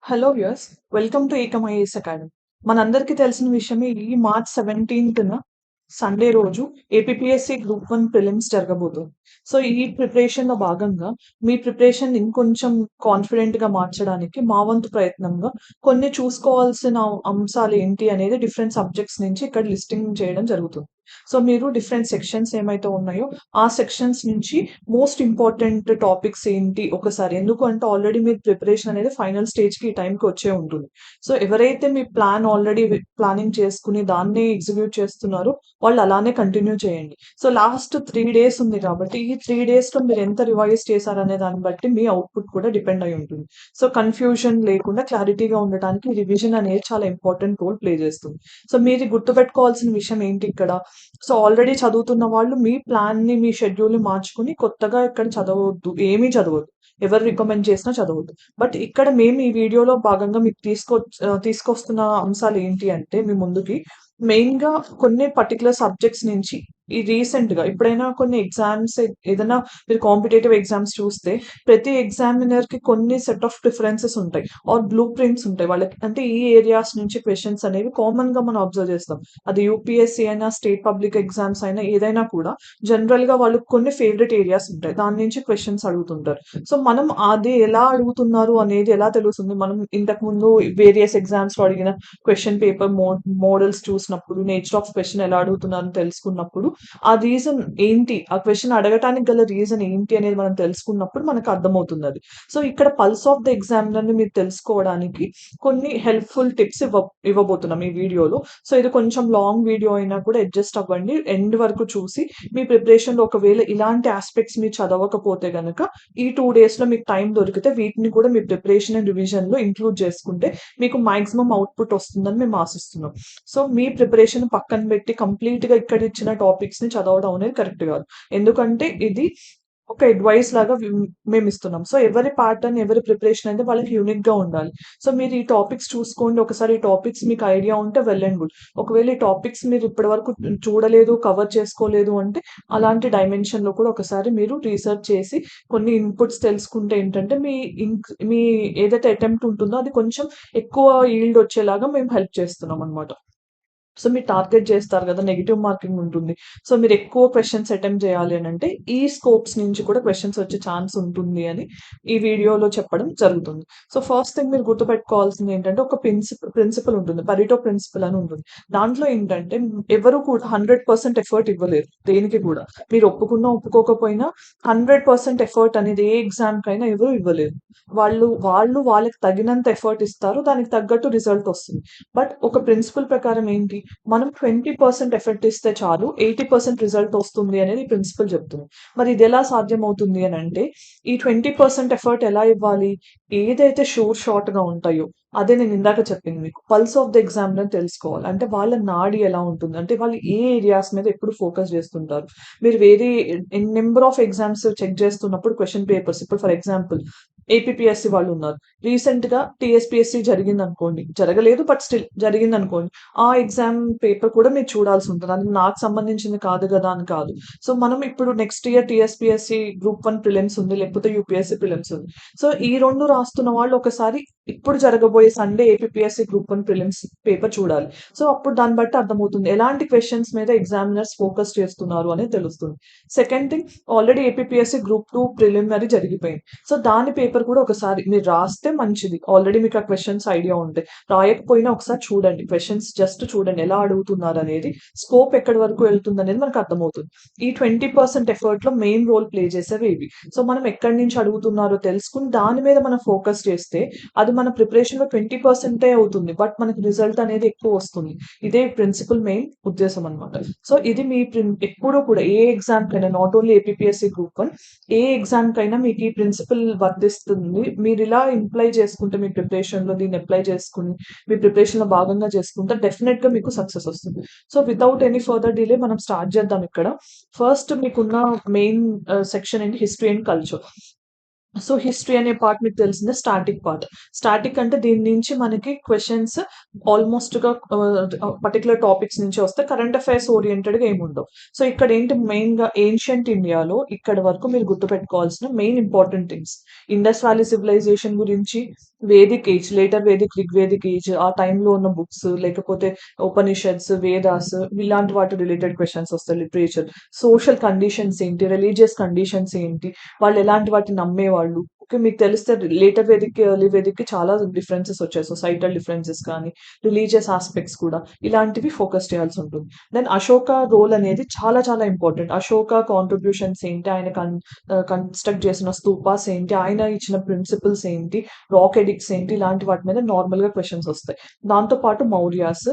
Hello viewers, welcome to Ekam IAS academy. మనందరికీ తెలిసిన విషయమే, ఈ మార్చ్ 17న సండే రోజు ఏపీపీఎస్సీ గ్రూప్ 1 ప్రిలిమ్స్ జరగబోతుంది. సో ఈ ప్రిపరేషన్‌లో భాగంగా మీ ప్రిపరేషన్ ఇంకొంచెం కాన్ఫిడెంట్‌గా మార్చడానికి మా వంతు ప్రయత్నంగా కొన్ని చూసుకోవాల్సిన అంశాలు ఏంటి అనేది డిఫరెంట్ సబ్జెక్ట్స్ నుంచి ఇక్కడ లిస్టింగ్ చేయడం జరుగుతుంది. సో మీరు డిఫరెంట్ సెక్షన్స్ ఏమైతే ఉన్నాయో ఆ సెక్షన్స్ నుంచి మోస్ట్ ఇంపార్టెంట్ టాపిక్స్ ఏంటి ఒకసారి, ఎందుకు అంటే ఆల్రెడీ మీరు ప్రిపరేషన్ అనేది ఫైనల్ స్టేజ్‌కి ఈ టైంకి వచ్చే ఉంటుంది. సో ఎవరైతే మీ ప్లాన్ ఆల్రెడీ ప్లానింగ్ చేసుకుని దాన్ని ఎగ్జిక్యూట్ చేస్తున్నారో వాళ్ళు అలానే కంటిన్యూ చేయండి. సో లాస్ట్ 3 డేస్ ఉంది కాబట్టి ఈ 3 డేస్‌లో మీరు ఎంత రివైజ్ చేశారనే దాన్ని బట్టి మీ అవుట్‌పుట్ కూడా డిపెండ్ అయి ఉంటుంది. సో కన్‌ఫ్యూజన్ లేకుండా క్లారిటీగా ఉండటానికి రివిజన్ అనేది చాలా ఇంపార్టెంట్ రోల్ ప్లే చేస్తుంది. సో మీరు గుర్తుపెట్టుకోవాల్సిన విషయం ఏంటి ఇక్కడ? సో ఆల్రెడీ చదువుతున్న వాళ్ళు మీ ప్లాన్‌ని, మీ షెడ్యూల్‌ని మార్చుకొని కొత్తగా ఇక్కడ చదవొద్దు. ఏమీ చదవొద్దు. ఎవరు రికమెండ్ చేసినా చదవొద్దు. బట్ ఇక్కడ మేము ఈ వీడియోలో భాగంగా మీకు తీసుకొస్తున్న అంశాలు ఏంటి అంటే మీ ముందుకి మెయిన్‌గా కొన్ని పర్టిక్యులర్ సబ్జెక్ట్స్ నుంచి ఈ రీసెంట్‌గా ఎప్పుడైనా కొన్ని ఎగ్జామ్స్, ఏదైనా మీరు కాంపిటీటివ్ ఎగ్జామ్స్ చూస్తే ప్రతి ఎగ్జామినర్‌కి కొన్ని సెట్ ఆఫ్ ప్రిఫరెన్సెస్ ఉంటాయి. ఆర్ బ్లూ ప్రింట్స్ ఉంటాయి. వాళ్ళకి అంటే ఈ ఏరియాస్ నుంచి క్వెషన్స్ అనేవి కామన్‌గా మనం అబ్జర్వ్ చేస్తాం. అది యూపీఎస్సీ అయినా, స్టేట్ పబ్లిక్ ఎగ్జామ్స్ అయినా ఏదైనా కూడా జనరల్‌గా వాళ్ళకి కొన్ని ఫేవరెట్ ఏరియాస్ ఉంటాయి. దాని నుంచి క్వెషన్స్ అడుగుతుంటారు. సో మనం అది ఎలా అడుగుతున్నారు అనేది ఎలా తెలుస్తుంది? మనం ఇంతకుముందు వేరియస్ ఎగ్జామ్స్‌లో అడిగిన క్వెషన్ పేపర్ మోడల్స్ చూసినప్పుడు, నేచర్ ఆఫ్ క్వెషన్ ఎలా అడుగుతున్నారని తెలుసుకున్నప్పుడు, ఆ రీజన్ ఏంటి? ఆ క్వెషన్ అడగటానికి గల రీజన్ ఏంటి అనేది మనం తెలుసుకున్నప్పుడు మనకు అర్థమవుతుందది. సో ఇక్కడ పల్స్ ఆఫ్ ద ఎగ్జామినర్‌ని మీరు తెలుసుకోవడానికి కొన్ని హెల్ప్‌ఫుల్ టిప్స్ ఇవ్వబోతున్నాం ఈ వీడియోలో. సో ఇది కొంచెం లాంగ్ వీడియో అయినా కూడా అడ్జస్ట్ అవ్వండి. ఎండ్ వరకు చూసి మీ ప్రిపరేషన్‌లో ఒకవేళ ఇలాంటి యాస్పెక్ట్స్ మీరు చదవకపోతే గనక ఈ 2 డేస్‌లో మీకు టైం దొరికితే వీటిని కూడా మీ ప్రిపరేషన్ అండ్ రివిజన్‌లో ఇంక్లూడ్ చేసుకుంటే మీకు మాక్సిమం అవుట్‌పుట్ వస్తుందని మేము ఆశిస్తున్నాం. సో మీ ప్రిపరేషన్ పక్కన పెట్టి కంప్లీట్‌గా ఇక్కడ ఇచ్చిన టాపిక్స్‌ని చదవడం అనేది కరెక్ట్ కాదు. ఎందుకంటే ఇది ఒక అడ్వైస్ లాగా మేమిస్తున్నాం. సో ఎవరి ప్యాటర్న్, ఎవరి ప్రిపరేషన్ అయితే వాళ్ళకి యూనిక్‌గా ఉండాలి. సో మీరు ఈ టాపిక్స్ చూసుకోండి. ఒకసారి ఈ టాపిక్స్ మీకు ఐడియా ఉంటే వెల్ అండ్ గుడ్. ఒకవేళ ఈ టాపిక్స్ మీరు ఇప్పటివరకు చూడలేదు, కవర్ చేసుకోలేదు అంటే అలాంటి డైమెన్షన్‌లో కూడా ఒకసారి మీరు రీసెర్చ్ చేసి కొన్ని ఇన్‌పుట్స్ తెలుసుకుంటే ఏంటంటే మీ ఏదైతే అటెంప్ట్ ఉంటుందో అది కొంచెం ఎక్కువ ఈల్డ్ వచ్చేలాగా మేము హెల్ప్ చేస్తున్నామనమాట. సో మీరు టార్గెట్ చేస్తారు కదా! నెగెటివ్ మార్కింగ్ ఉంటుంది. సో మీరు ఎక్కువ క్వెషన్స్ అటెంప్ట్ చేయాలి అనంటే ఈ స్కోప్స్ నుంచి కూడా క్వెషన్స్ వచ్చే ఛాన్స్ ఉంటుంది అని ఈ వీడియోలో చెప్పడం జరుగుతుంది. సో ఫస్ట్ థింగ్ మీరు గుర్తుపెట్టుకోవాల్సింది ఏంటంటే ఒక ప్రిన్సిపల్ ఉంటుంది. పరెటో ప్రిన్సిపల్ అని ఉంటుంది. దాంట్లో ఏంటంటే ఎవరు కూడా 100% ఎఫర్ట్ ఇవ్వలేరు దేనికి కూడా. మీరు ఒప్పుకున్నా, ఒప్పుకోకపోయినా 100% ఎఫర్ట్ అనేది ఏ ఎగ్జామ్‌కైనా ఎవరు ఇవ్వలేరు. వాళ్ళకి తగినంత ఎఫర్ట్ ఇస్తారు. దానికి తగ్గట్టు రిజల్ట్ వస్తుంది. బట్ ఒక ప్రిన్సిపల్ ప్రకారం ఏంటి? మనం 20% ఎఫర్ట్ ఇస్తే చాలు 80% రిజల్ట్ వస్తుంది అనేది ప్రిన్సిపల్ చెప్తుంది. మరి ఇది ఎలా సాధ్యమవుతుంది అని అంటే ఈ 20% ఎఫర్ట్ ఎలా ఇవ్వాలి? ఏదైతే షార్ట్‌గా ఉంటాయో అదే నేను ఇందాక చెప్పింది మీకు. పల్స్ ఆఫ్ ద ఎగ్జామినర్ తెలుసుకోవాలి. అంటే వాళ్ళ నాడి ఎలా ఉంటుంది? అంటే వాళ్ళు ఏ ఏరియాస్ మీద ఎప్పుడు ఫోకస్ చేస్తుంటారు? మీరు వేరే నంబర్ ఆఫ్ ఎగ్జామ్స్ చెక్ చేస్తున్నప్పుడు క్వెషన్ పేపర్స్, ఇప్పుడు ఫర్ ఎగ్జాంపుల్ ఏపీపీఎస్సీ వాళ్ళు ఉన్నారు. రీసెంట్‌గా టీఎస్పీఎస్సీ జరిగిందనుకోండి. జరగలేదు బట్ స్టిల్ జరిగిందనుకోండి. ఆ ఎగ్జామ్ పేపర్ కూడా మీరు చూడాల్సి ఉంటుంది. అది నాకు సంబంధించింది కాదు గదా! అని కాదు. సో మనం ఇప్పుడు next year TSPSC group 1 prelims ఉంది. లేకపోతే యూపీఎస్సీ ప్రిలిమ్స్ ఉంది. సో ఈ 2 రాస్తున్న వాళ్ళు ఒకసారి ఇప్పుడు జరగబోయే Sunday APPSC group 1 prelims paper చూడాలి. సో అప్పుడు దాన్ని బట్టి అర్థమవుతుంది. ఎలాంటి క్వెషన్స్ మీద ఎగ్జామినర్స్ ఫోకస్ చేస్తున్నారు అనేది తెలుస్తుంది. Second thing, already APPSC group 2 preliminary జరిగిపోయింది. సో దాని పేపర్ కూడా ఒకసారి మీరు రాస్తే మంచిది. ఆల్రెడీ మీకు ఆ క్వెషన్స్ ఐడియా ఉంటాయి. రాయకపోయినా ఒకసారి చూడండి. క్వెషన్స్ జస్ట్ చూడండి ఎలా అడుగుతున్నారనేది. స్కోప్ ఎక్కడి వరకు వెళ్తుందనేది మనకు అర్థమవుతుంది. ఈ 20% ఎఫర్ట్‌లో మెయిన్ రోల్ ప్లే చేసేవి ఇవి. సో మనం ఎక్కడి నుంచి అడుగుతున్నారో తెలుసుకొని దాని మీద మనం ఫోకస్ చేస్తే అది మన ప్రిపరేషన్‌లో 20% అవుతుంది. బట్ మనకి రిజల్ట్ అనేది ఎక్కువ వస్తుంది. ఇదే ప్రిన్సిపల్ మెయిన్ ఉద్దేశ్యం అన్నమాట. సో ఇది మీ ఎప్పుడూ కూడా ఏ ఎగ్జామ్‌కైనా, నాట్ ఓన్లీ ఏపీపీఎస్సీ గ్రూప్ 1, ఏ ఎగ్జామ్‌కైనా మీకు ఈ ప్రిన్సిపల్ వర్తిస్తుంది. మీరిలా ఇంప్లై చేసుకుంటే మీ ప్రిపరేషన్‌లో దీన్ని అప్లై చేసుకొని మీ ప్రిపరేషన్‌లో భాగంగా చేసుకుంటే డెఫినిట్‌గా మీకు సక్సెస్ వస్తుంది. So without any further delay మనం స్టార్ట్ చేద్దాం ఇక్కడ. ఫస్ట్ మీకున్న మెయిన్ సెక్షన్ ఏంటి? History and culture. So history అనే పార్ట్ మీకు తెలిసిందే, స్టాటిక్ పార్ట్. స్టాటిక్ అంటే దీని నుంచి మనకి క్వెషన్స్ ఆల్మోస్ట్‌గా పర్టిక్యులర్ టాపిక్స్ నుంచి వస్తాయి. కరెంట్ అఫైర్స్ ఓరియెంటెడ్‌గా ఏముండవు. సో ఇక్కడ ఏంటి మెయిన్‌గా ఏన్షియంట్ ఇండియాలో ఇక్కడి వరకు మీరు గుర్తుపెట్టుకోవాల్సిన main important things. Indus Valley civilisation గురించి, Vedic age, later Vedic, Rigvedic age, ఆ టైంలో ఉన్న బుక్స్, లేకపోతే ఉపనిషద్స్, వేదాస్ ఇలాంటి వాటి రిలేటెడ్ క్వెషన్స్ వస్తాయి. లిటరేచర్, సోషల్ కండిషన్స్ ఏంటి, రిలీజియస్ కండిషన్స్ ఏంటి, వాళ్ళు ఎలాంటి వాటిని నమ్మేవాళ్ళు. ఓకే. మీకు తెలిస్తే లేటర్ వేదిక్‌కి, ఎర్లీ వేదిక్‌కి చాలా డిఫరెన్సెస్ వచ్చాయి. సొసైటల్ డిఫరెన్సెస్ కానీ, రిలీజియస్ ఆస్పెక్ట్స్ కూడా ఇలాంటివి ఫోకస్ చేయాల్సి ఉంటుంది. దెన్ అశోక రోల్ అనేది చాలా చాలా ఇంపార్టెంట్. అశోక కాంట్రిబ్యూషన్స్ ఏంటి, ఆయన కన్‌స్ట్రక్ట్ చేసిన స్తూపాస్ ఏంటి, ఆయన ఇచ్చిన ప్రిన్సిపల్స్ ఏంటి, రాక్ ఎడిక్ట్స్ ఏంటి, ఇలాంటి వాటి మీద నార్మల్‌గా క్వెషన్స్ వస్తాయి. దాంతో పాటు మౌర్యాస్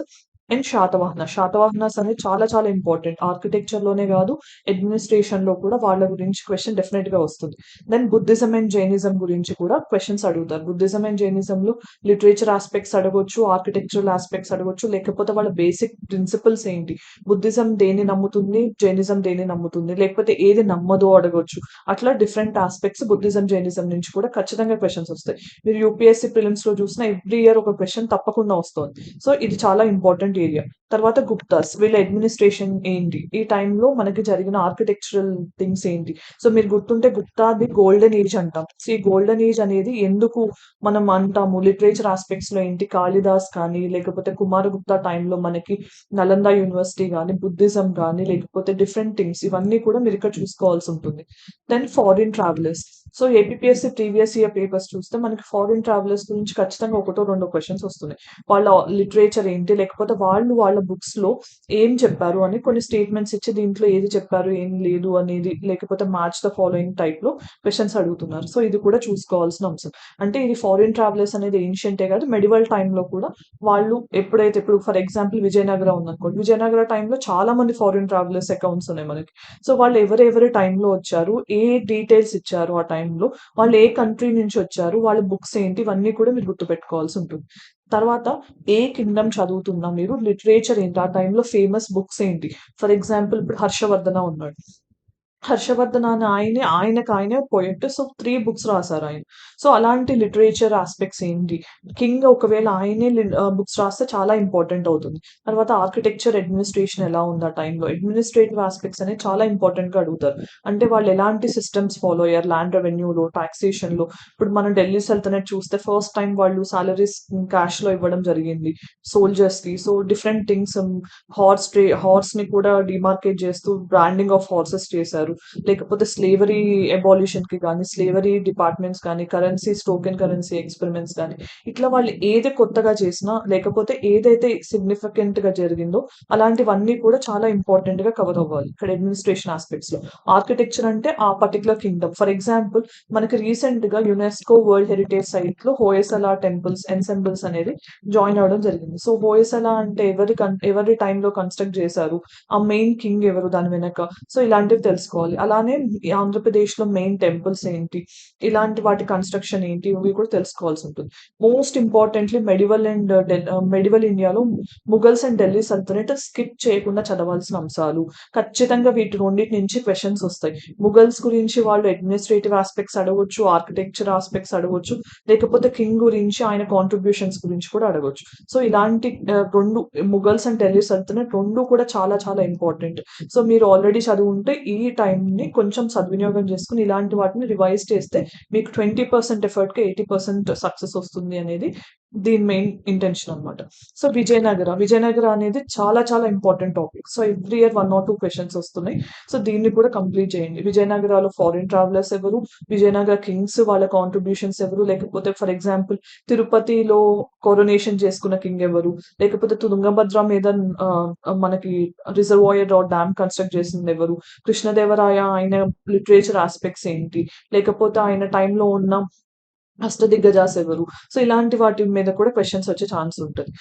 అండ్ శాతవాహనాస్ అనేది చాలా చాలా ఇంపార్టెంట్. ఆర్కిటెక్చర్‌లోనే కాదు, అడ్మినిస్ట్రేషన్‌లో కూడా వాళ్ళ గురించి క్వెషన్ డెఫినెట్‌గా వస్తుంది. దెన్ బుద్ధిజం అండ్ జైనిజం గురించి కూడా క్వెషన్స్ అడుగుతారు. బుద్ధిజం అండ్ జైనిజంలో లిటరేచర్ ఆస్పెక్ట్స్ అడగొచ్చు, ఆర్కిటెక్చరల్ ఆస్పెక్ట్స్ అడగొచ్చు, లేకపోతే వాళ్ళ బేసిక్ ప్రిన్సిపల్స్ ఏంటి, బుద్ధిజం దేన్ని నమ్ముతుంది, జైనిజం దేన్ని నమ్ముతుంది, లేకపోతే ఏది నమ్మదో అడగొచ్చు. అట్లా డిఫరెంట్ ఆస్పెక్ట్స్ బుద్ధిజం, జైనిజం నుంచి కూడా ఖచ్చితంగా క్వెషన్స్ వస్తాయి. మీరు యూపీఎస్సీ ప్రిలిమ్స్‌లో చూసినా ఎవ్రీ ఇయర్ ఒక క్వెషన్ తప్పకుండా వస్తోంది. సో ఇది చాలా ఇంపార్టెంట్ ఏరియా. తర్వాత గుప్తాస్, వీళ్ళ అడ్మినిస్ట్రేషన్ ఏంటి, ఈ టైంలో మనకి జరిగిన ఆర్కిటెక్చరల్ థింగ్స్ ఏంటి. సో మీరు గుర్తుంటే గుప్తాది గోల్డెన్ ఏజ్ అంటాం. సో ఈ గోల్డెన్ ఏజ్ అనేది ఎందుకు మనం అంటాము, లిటరేచర్ ఆస్పెక్ట్స్ లో ఏంటి, కాళిదాస్ కానీ, లేకపోతే కుమారగుప్తా టైంలో మనకి నలంద యూనివర్సిటీ కానీ, బుద్ధిజం కానీ, లేకపోతే డిఫరెంట్ థింగ్స్, ఇవన్నీ కూడా మీరు ఇక్కడ చూసుకోవాల్సి ఉంటుంది. Then foreign travellers. So APSC previous year papers చూస్తే మనకి ఫారిన్ ట్రావెలర్స్ గురించి ఖచ్చితంగా ఒకటో రెండో క్వెషన్స్ వస్తున్నాయి. వాళ్ళ లిటరేచర్ ఏంటి, లేకపోతే వాళ్ళు వాళ్ళ బుక్స్ లో ఏం చెప్పారు అని కొన్ని స్టేట్మెంట్స్ ఇచ్చి దీంట్లో ఏది చెప్పారు ఏం లేదు అనేది, లేకపోతే మ్యాచ్ ద ఫాలోయింగ్ టైప్ లో క్వెషన్స్ అడుగుతున్నారు. సో ఇది కూడా చూసుకోవాల్సిన అంశం. అంటే ఇది ఫారిన్ ట్రావెలర్స్ అనేది ఏన్షియంటే కాదు, మెడివల్ టైంలో కూడా వాళ్ళు ఎప్పుడైతే, ఇప్పుడు ఫర్ ఎగ్జాంపుల్ విజయనగరం ఉందనుకోండి, విజయనగర టైంలో చాలా మంది ఫారిన్ ట్రావెలర్స్ అకౌంట్స్ ఉన్నాయి మనకి. సో వాళ్ళు ఎవరెవరి టైంలో వచ్చారు, ఏ డీటెయిల్స్ ఇచ్చారు ఆ టైంలో, వాళ్ళు ఏ కంట్రీ నుంచి వచ్చారు, వాళ్ళ బుక్స్ ఏంటి, ఇవన్నీ కూడా మీరు గుర్తుపెట్టుకోవాల్సి ఉంటుంది. తర్వాత ఏ కింగ్డమ్ చదువుతున్నా మీరు, లిటరేచర్ ఏంటి, ఆ టైంలో ఫేమస్ బుక్స్ ఏంటి. ఫర్ ఎగ్జాంపుల్ ఇప్పుడు హర్షవర్ధన ఉన్నాడు. హర్షవర్ధన్ అని ఆయనకు ఆయనే పోయెట్. సో 3 బుక్స్ రాసారు ఆయన. సో అలాంటి లిటరేచర్ ఆస్పెక్ట్స్ ఏంటి? కింగ్ ఒకవేళ ఆయనే బుక్స్ రాస్తే చాలా ఇంపార్టెంట్ అవుతుంది. తర్వాత ఆర్కిటెక్చర్, అడ్మినిస్ట్రేషన్ ఎలా ఉంది ఆ టైంలో? అడ్మినిస్ట్రేటివ్ ఆస్పెక్ట్స్ అనేవి చాలా ఇంపార్టెంట్‌గా అడుగుతారు. అంటే వాళ్ళు ఎలాంటి సిస్టమ్స్ ఫాలో అయ్యారు ల్యాండ్ రెవెన్యూలో, టాక్సేషన్‌లో. ఇప్పుడు మనం ఢిల్లీ సల్తనత్ చూస్తే ఫస్ట్ టైమ్ వాళ్ళు సాలరీస్ క్యాష్‌లో ఇవ్వడం జరిగింది సోల్జర్స్‌కి. సో డిఫరెంట్ థింగ్స్, హార్స్‌ని కూడా డిమార్కేట్ చేస్తూ బ్రాండింగ్ ఆఫ్ హార్సెస్ చేశారు. లేకపోతే స్లేవరీ అబాలిషన్ కి కానీ, స్లేవరీ డిపార్ట్మెంట్స్ కానీ, కరెన్సీస్, టోకెన్ కరెన్సీ ఎక్స్పెరిమెంట్స్ కానీ, ఇట్లా వాళ్ళు ఏది కొత్తగా చేసినా, లేకపోతే ఏదైతే సిగ్నిఫికెంట్ గా జరిగిందో అలాంటివన్నీ కూడా చాలా ఇంపార్టెంట్ గా కవర్ అవ్వాలి ఇక్కడ అడ్మినిస్ట్రేషన్ ఆస్పెక్ట్స్ లో. ఆర్కిటెక్చర్ అంటే ఆ పర్టికులర్ కింగ్డమ్. ఫర్ ఎగ్జాంపుల్ మనకి రీసెంట్ గా యునెస్కో వరల్డ్ హెరిటేజ్ సైట్ లో హోయసలా టెంపుల్స్, ఎన్సెంబుల్స్ అనేది జాయిన్ అవ్వడం జరిగింది. సో హోయసలా అంటే ఎవరి టైంలో కన్స్ట్రక్ట్ చేశారు, ఆ మెయిన్ కింగ్ ఎవరు దాని వెనక. సో ఇలాంటివి తెలుసుకోవాలి. అలానే ఈ ఆంధ్రప్రదేశ్‌లో మెయిన్ టెంపుల్స్ ఏంటి? ఇలాంటి వాటి కన్‌స్ట్రక్షన్ ఏంటి? ఇవి కూడా తెలుసుకోవాల్సి ఉంటుంది. మోస్ట్ ఇంపార్టెంట్‌లీ మెడివల్ ఇండియాలో ముఘల్స్ అండ్ ఢిల్లీ సల్తనట్ స్కిప్ చేయకుండా చదవాల్సిన అంశాలు. ఖచ్చితంగా వీటి రెండిటి నుంచి క్వెషన్స్ వస్తాయి. ముఘల్స్ గురించి వాళ్ళు అడ్మినిస్ట్రేటివ్ ఆస్పెక్ట్స్ అడగొచ్చు, ఆర్కిటెక్చర్ ఆస్పెక్ట్స్ అడగొచ్చు, లేకపోతే కింగ్ గురించి ఆయన కాంట్రిబ్యూషన్స్ గురించి కూడా అడగొచ్చు. సో ఇలాంటి 2 ముఘల్స్ అండ్ ఢిల్లీ సల్తనట్ 2 కూడా చాలా చాలా ఇంపార్టెంట్. సో మీరు ఆల్రెడీ చదువుంటే ఈ టైంని కొంచెం సద్వినియోగం చేసుకొని ఇలాంటి వాటిని రివైజ్ చేస్తే మీకు 20% ఎఫర్ట్‌కి 80% సక్సెస్ వస్తుంది అనేది దీని మెయిన్ ఇంటెన్షన్ అన్నమాట. సో విజయనగర అనేది చాలా చాలా important topic. So every year 1 or 2 questions వస్తున్నాయి. సో దీన్ని కూడా కంప్లీట్ చేయండి. విజయనగరాలో ఫారిన్ ట్రావెలర్స్ ఎవరు? విజయనగర కింగ్స్ వాళ్ళ కాంట్రిబ్యూషన్స్ ఎవరు? లేకపోతే ఫర్ ఎగ్జాంపుల్ తిరుపతిలో కోరోనేషన్ చేసుకున్న కింగ్ ఎవరు? లేకపోతే తుంగభద్ర మీద మనకి రిజర్వాయర్ డ్యామ్ కన్స్ట్రక్ట్ చేసింది ఎవరు? కృష్ణదేవరాయ ఆయన లిటరేచర్ ఆస్పెక్ట్స్ ఏంటి? లేకపోతే ఆయన టైంలో ఉన్న అష్టదిగ్గజాస్ ఎవరు? సో, ఇలాంటి వాటి మీద కూడా క్వెషన్స్ వచ్చే ఛాన్స్ ఉంటది.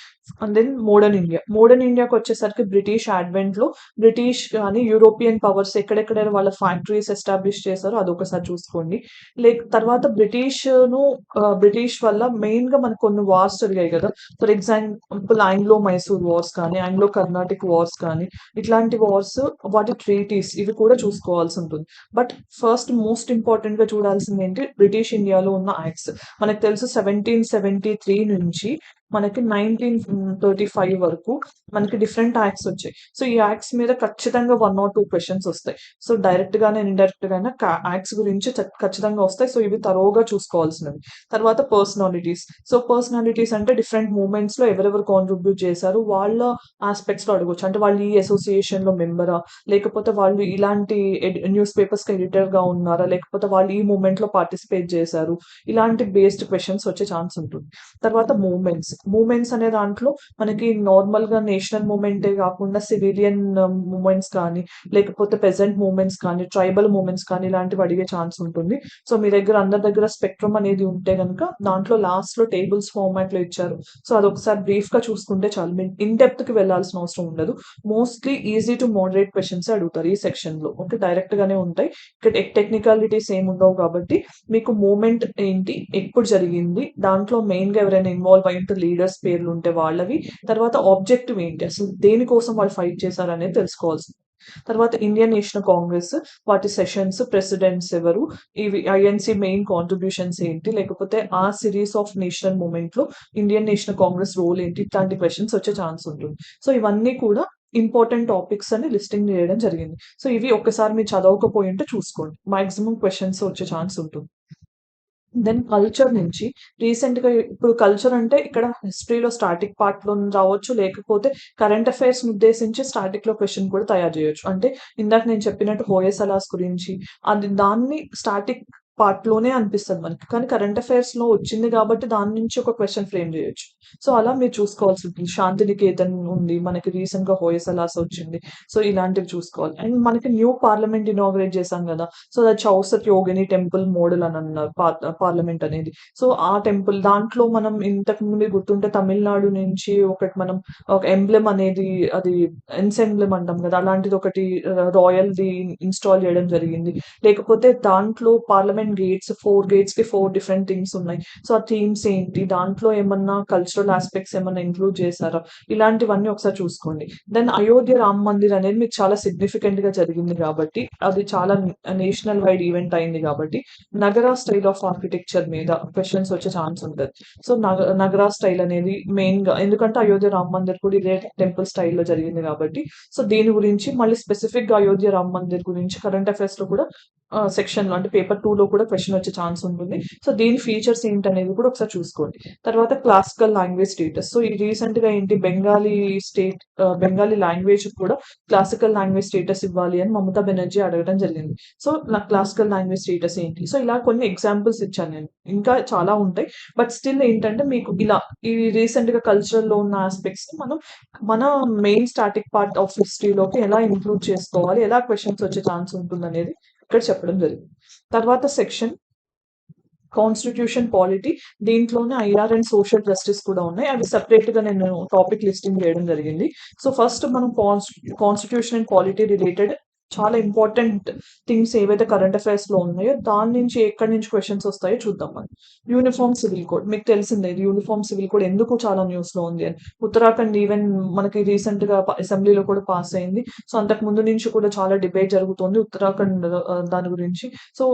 And then modern India. Modern ఇండియాకొచ్చేసరికి బ్రిటిష్ అడ్వెంట్‌లో బ్రిటిష్ గాని, యూరోపియన్ పవర్స్ ఎక్కడెక్కడ వాళ్ళ ఫ్యాక్టరీస్ ఎస్టాబ్లిష్ చేశారో అదొకసారి చూసుకోండి. తర్వాత బ్రిటిష్ వల్ల మెయిన్‌గా మనకు కొన్ని వార్స్ జరిగాయి గదా! For example Anglo Mysore wars కానీ, ఆంగ్లో కర్ణాటిక్ వార్స్ కానీ, ఇట్లాంటి వార్స్ వాటి ట్రీటీస్ ఇవి కూడా చూసుకోవాల్సుంటుంది. బట్ ఫస్ట్ మోస్ట్ ఇంపార్టెంట్‌గా చూడాల్సిందేంటి బ్రిటిష్ ఇండియాలో ఉన్న యాక్ట్స్. మనకు తెలుసు 1773 నుంచి మనకి 1935 వరకు మనకి డిఫరెంట్ యాక్ట్స్ వచ్చాయి. సో, ఈ యాక్ట్స్ మీద ఖచ్చితంగా 1 ఆర్ 2 క్వెషన్స్ వస్తాయి. సో, డైరెక్ట్ గానే, ఇండైరెక్ట్ గానే యాక్ట్స్ గురించి ఖచ్చితంగా వస్తాయి. సో, ఇవి థరోగా చూసుకోవాల్సినవి. తర్వాత పర్సనాలిటీస్. సో, పర్సనాలిటీస్ అంటే డిఫరెంట్ మూవ్‌మెంట్స్‌లో ఎవరెవరు కాంట్రిబ్యూట్ చేశారు, వాళ్ళ ఆస్పెక్ట్స్‌లో అడగొచ్చు. అంటే వాళ్ళు ఈ అసోసియేషన్‌లో మెంబరా? లేకపోతే వాళ్ళు ఇలాంటి న్యూస్ పేపర్స్‌కి ఎడిటర్‌గా ఉన్నారా? లేకపోతే వాళ్ళు ఈ మూవ్‌మెంట్‌లో పార్టిసిపేట్ చేశారు. ఇలాంటి బేస్డ్ క్వెషన్స్ వచ్చే ఛాన్స్ ఉంటుంది. తర్వాత మూవ్‌మెంట్స్ అనే దాంట్లో మనకి నార్మల్‌గా నేషనల్ మూవ్‌మెంటే కాకుండా సివిలియన్ మూవ్‌మెంట్స్ కానీ, లేకపోతే పెజెంట్ మూవ్‌మెంట్స్ కానీ, ట్రైబల్ మూవ్‌మెంట్స్ కానీ ఇలాంటివి అడిగే ఛాన్స్ ఉంటుంది. సో, మీ దగ్గర అందరి దగ్గర స్పెక్ట్రమ్ అనేది ఉంటే గనుక దాంట్లో లాస్ట్‌లో టేబుల్స్ ఫార్మాట్‌లో ఇచ్చారు. సో, అదొకసారి బ్రీఫ్‌గా చూసుకుంటే చాలు. మీరు ఇన్ డెప్త్‌కి వెళ్ళాల్సిన అవసరం ఉండదు. మోస్ట్‌లీ ఈజీ టు మోడరేట్ క్వెషన్సే అడుగుతారు ఈ సెక్షన్‌లో. ఓకే. డైరెక్ట్ గానే ఉంటాయి. ఇక్కడ టెక్నికాలిటీస్ ఏమి ఉండవు కాబట్టి మీకు మూవ్‌మెంట్ ఏంటి? ఎప్పుడు జరిగింది? దాంట్లో మెయిన్‌గా ఎవరైనా ఇన్వాల్వ్ అయ్యుంటే లీడర్స్ పేర్లుంటే వాళ్ళవి. తర్వాత ఆబ్జెక్టివ్ ఏంటి? అసలు దేనికోసం వాళ్ళు ఫైట్ చేశారనేది తెలుసుకోవాల్సింది. తర్వాత ఇండియన్ నేషనల్ కాంగ్రెస్, వాటి సెషన్స్, ప్రెసిడెంట్స్ ఎవరు? ఇవి ఐఎన్‌సి మెయిన్ కాంట్రిబ్యూషన్స్ ఏంటి? లేకపోతే ఆ సిరీస్ ఆఫ్ నేషనల్ మూవ్‌మెంట్‌లో ఇండియన్ నేషనల్ కాంగ్రెస్ రోల్ ఏంటి? ఇట్లాంటి క్వెషన్స్ వచ్చే ఛాన్స్ ఉంటుంది. సో, ఇవన్నీ కూడా ఇంపార్టెంట్ టాపిక్స్ అని లిస్టింగ్ చేయడం జరిగింది. సో, ఇవి ఒక్కసారి మీరు చదవకపోయుంటే చూసుకోండి. మాక్సిమం క్వెషన్స్ వచ్చే ఛాన్స్ ఉంటుంది. దెన్ కల్చర్ నుంచి రీసెంట్‌గా ఇప్పుడు కల్చర్ అంటే ఇక్కడ హిస్టరీలో స్టాటిక్ పార్ట్‌లో రావచ్చు. లేకపోతే కరెంట్ అఫైర్స్‌ని ఉద్దేశించి స్టాటిక్‌లో క్వెషన్ కూడా తయారు చేయొచ్చు. అంటే ఇందాక నేను చెప్పినట్టు హోయసలాస్ గురించి దాన్ని స్టాటిక్ పార్ట్‌లోనే అనిపిస్తది మనకి. కానీ కరెంట్ అఫైర్స్‌లో వచ్చింది కాబట్టి దాని నుంచి ఒక క్వెషన్ ఫ్రేమ్ చేయొచ్చు. సో, అలా మీరు చూసుకోవాల్సి ఉంటుంది. శాంతినికేతన్ ఉంది. మనకి రీసెంట్‌గా హోయసలాస్ వచ్చింది. సో, ఇలాంటివి చూసుకోవాలి. అండ్ మనకి న్యూ పార్లమెంట్ ఇనాగరేట్ చేశాం గదా! సో, అది చౌసత్ యోగిని టెంపుల్ మోడల్ అని అన్నారు పార్లమెంట్ అనేది. సో, ఆ టెంపుల్ దాంట్లో మనం ఇంతకు ముందే గుర్తుంటే తమిళనాడు నుంచి ఒకటి మనం ఒక ఎంబ్లెమ్ అనేది అది ఎంబ్లెమ్ అంటాం గదా! అలాంటిది ఒకటి రాయల్‌ది ఇన్‌స్టాల్ చేయడం జరిగింది. లేకపోతే దాంట్లో పార్లమెంట్ గేట్స్ 4 గేట్స్‌కి 4 డిఫరెంట్ థీమ్స్ ఉన్నాయి. సో, ఆ థీమ్స్ ఏంటి? దాంట్లో ఏమన్నా కల్చరల్ యాస్పెక్ట్స్ ఏమన్నా ఇంక్లూడ్ చేశారా? ఇలాంటివన్నీ ఒకసారి చూసుకోండి. దెన్ అయోధ్య రామ మందిర్ అనేది మీకు చాలా సిగ్నిఫికెంట్‌గా జరిగింది గాబట్టి, అది చాలా నేషనల్ వైడ్ ఈవెంట్ అయింది గాబట్టి, నగరా స్టైల్ ఆఫ్ ఆర్కిటెక్చర్ మీద క్వెషన్స్ వచ్చే ఛాన్స్ ఉంటది. సో, నగరా స్టైల్ అనేది మెయిన్‌గా ఎందుకంటే అయోధ్య రామ మందిర్ కూడా ఇదే టెంపుల్ స్టైల్‌లో జరిగింది గాబట్టి, సో, దీని గురించి మళ్ళీ స్పెసిఫిక్‌గా అయోధ్య రామ మందిర్ గురించి కరెంట్ అఫైర్స్‌లో కూడా సెక్షన్‌లో అంటే పేపర్ 2లో కూడా క్వెషన్ వచ్చే ఛాన్స్ ఉంటుంది. సో, దీని ఫీచర్స్ ఏంటనేది కూడా ఒకసారి చూసుకోండి. తర్వాత క్లాసికల్ లాంగ్వేజ్ స్టేటస్. సో, ఈ రీసెంట్‌గా ఏంటి బెంగాలీ లాంగ్వేజ్ కూడా క్లాసికల్ లాంగ్వేజ్ స్టేటస్ ఇవ్వాలి అని మమతా బెనర్జీ అడగడం జరిగింది. సో, క్లాసికల్ లాంగ్వేజ్ స్టేటస్ ఏంటి? సో, ఇలా కొన్ని ఎగ్జాంపుల్స్ ఇచ్చాను నేను. ఇంకా చాలా ఉంటాయి. బట్ స్టిల్ ఏంటంటే మీకు ఇలా ఈ రీసెంట్‌గా కల్చరల్‌లో ఉన్న యాస్పెక్ట్స్‌ని మనం మన మెయిన్ స్టాటిక్ పార్ట్ ఆఫ్ హిస్టరీలోకి ఎలా ఇంక్లూడ్ చేసుకోవాలి? ఎలా క్వెషన్స్ వచ్చే ఛాన్స్ ఉంటుందనేది ఇక్కడ చెప్పడం జరిగింది. తర్వాత సెక్షన్ కాన్స్టిట్యూషన్ పాలిటీ. దీంట్లోనే ఐఆర్ అండ్ సోషల్ జస్టిస్ కూడా ఉన్నాయి. అవి సెపరేట్‌గా నేను టాపిక్ లిస్టింగ్ చేయడం జరిగింది. సో, ఫస్ట్ మనం కాన్స్టిట్యూషన్ అండ్ పాలిటీ రిలేటెడ్ చాలా ఇంపార్టెంట్ థింగ్స్ ఏవైతే కరెంట్ అఫైర్స్‌లో ఉన్నాయో దాని నుంచి ఎక్కడి నుంచి క్వెషన్స్ వస్తాయో చూద్దాం మనం. యూనిఫార్మ్ సివిల్ కోడ్ మీకు తెలిసిందే ఇది యూనిఫార్మ్ సివిల్ కోడ్ ఎందుకు చాలా న్యూస్‌లో ఉంది అని. ఉత్తరాఖండ్ ఈవెన్ మనకి రీసెంట్‌గా అసెంబ్లీలో కూడా పాస్ అయింది. సో, అంతకు ముందు నుంచి కూడా చాలా డిబేట్ జరుగుతోంది ఉత్తరాఖండ్ దాని గురించి. సో,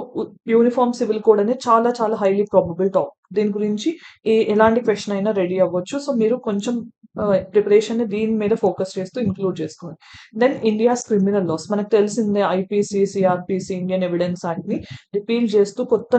యూనిఫార్మ్ సివిల్ కోడ్ అనేది చాలా చాలా హైలీ ప్రాబబుల్ టాపిక్. దీని గురించి ఎలాంటి క్వెషన్ అయినా రెడీ అవ్వచ్చు. సో, మీరు కొంచెం ప్రిపరేషన్‌ని దీని మీద ఫోకస్ చేస్తూ ఇంక్లూడ్ చేసుకోండి. దెన్ ఇండియాస్ క్రిమినల్ లాస్ మనకు తెలిసిందే ఐపీసీ, సీఆర్‌పీసీ, ఇండియన్ ఎవిడెన్స్ యాక్ట్‌ని రిపీల్ చేస్తూ కొత్త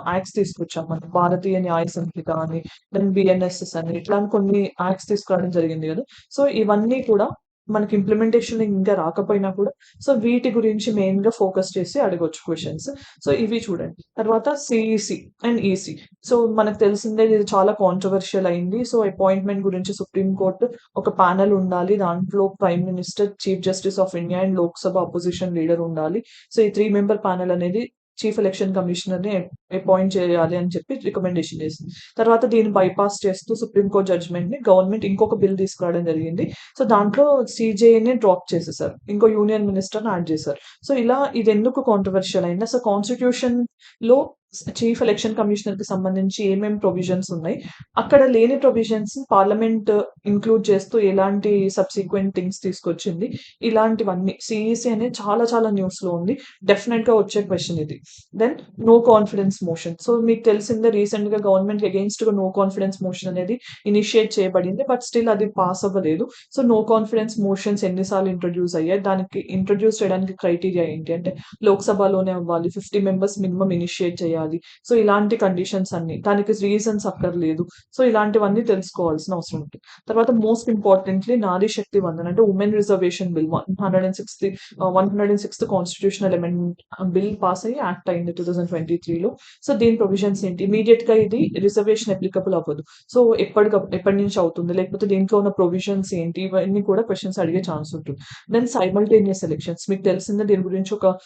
యాక్ట్స్ తీసుకొచ్చాం మనం. భారతీయ న్యాయ సంహిత అని, దెన్ బిఎన్ఎస్ఎస్ అని ఇట్లా కొన్ని యాక్ట్స్ తీసుకురావడం జరిగింది కదా! సో, ఇవన్నీ కూడా మనకి ఇంప్లిమెంటేషన్ ఇంకా రాకపోయినా కూడా సో, వీటి గురించి మెయిన్‌గా ఫోకస్ చేసి అడగొచ్చు క్వెషన్స్. సో, ఇవి చూడండి. తర్వాత సీఈసీ అండ్ ఈసీ. సో, మనకు తెలిసిందే ఇది చాలా కాంట్రోవర్షియల్ అయింది. సో, అపాయింట్‌మెంట్ గురించి సుప్రీం కోర్ట్ ఒక ప్యానెల్ ఉండాలి. దాంట్లో prime minister, chief justice of India and Lok Sabha opposition leader ఉండాలి. సో, ఈ 3 మెంబర్ ప్యానెల్ అనేది చీఫ్ ఎలక్షన్ కమిషనర్‌ని అపాయింట్ చేయాలి అని చెప్పి రికమెండేషన్ చేసింది. తర్వాత దీన్ని బైపాస్ చేస్తూ సుప్రీం కోర్ట్ జడ్జ్‌మెంట్‌ని గవర్నమెంట్ ఇంకొక బిల్ తీసుకురావడం జరిగింది. సో, దాంట్లో సీజేఐని డ్రాప్ చేసేసారు. ఇంకో యూనియన్ మినిస్టర్‌ని యాడ్ చేశారు. సో, ఇలా ఇదెందుకు కాంట్రోవర్షియల్ అయింది? అసలు కాన్స్టిట్యూషన్‌లో చీఫ్ ఎలక్షన్ కమిషనర్‌కి సంబంధించి ఏమేం ప్రొవిజన్స్ ఉన్నాయి? అక్కడ లేని ప్రొవిజన్స్ పార్లమెంట్ ఇంక్లూడ్ చేస్తూ ఎలాంటి సబ్సిక్వెంట్ థింగ్స్ తీసుకొచ్చింది? ఇలాంటివన్నీ సీఈసీ అనేది చాలా చాలా న్యూస్‌లో ఉంది. డెఫినెట్‌గా వచ్చే క్వెషన్ ఇది. Then no confidence motion. So, మీకు తెలిసిందే రీసెంట్‌గా గవర్నమెంట్‌కి అగెయిన్స్ట్‌గా నో కాన్ఫిడెన్స్ మోషన్ అనేది ఇనిషియేట్ చేయబడింది. బట్ స్టిల్ అది పాస్ అవ్వలేదు. సో, నో కాన్ఫిడెన్స్ మోషన్స్ ఎన్ని సార్లు ఇంట్రొడ్యూస్ అయ్యాయి? దానికి ఇంట్రొడ్యూస్ చేయడానికి క్రైటీరియా ఏంటి? అంటే లోక్‌సభలోనే అవ్వాలి. 50 మెంబర్స్ మినిమమ్ ఇనిషియేట్ చేయాలి. సో, ఇలాంటి కండిషన్స్ అన్నీ. దానికి రీజన్స్ అక్కర్లేదు. సో, ఇలాంటివన్నీ తెలుసుకోవాల్సిన అవసరం ఉంటుంది. తర్వాత మోస్ట్ ఇంపార్టెంట్‌లీ నారీ శక్తి వందన్ అంటే women reservation bill 106th constitutional amendment bill pass అయ్యి యాక్ట్ అయింది 2023లో. సో, దీని ప్రొవిజన్స్ ఏంటి? ఇమ్మీడియేట్‌గా ఇది రిజర్వేషన్ అప్లికబుల్ అవ్వదు. సో, ఎప్పటి నుంచి అవుతుంది? లేకపోతే దీంట్లో ఉన్న ప్రొవిజన్స్ ఏంటి? ఇవన్నీ కూడా క్వెషన్స్ అడిగే ఛాన్స్ ఉంటుంది. Then simultaneous elections. మీకు తెలిసిందే దీని గురించి ఒక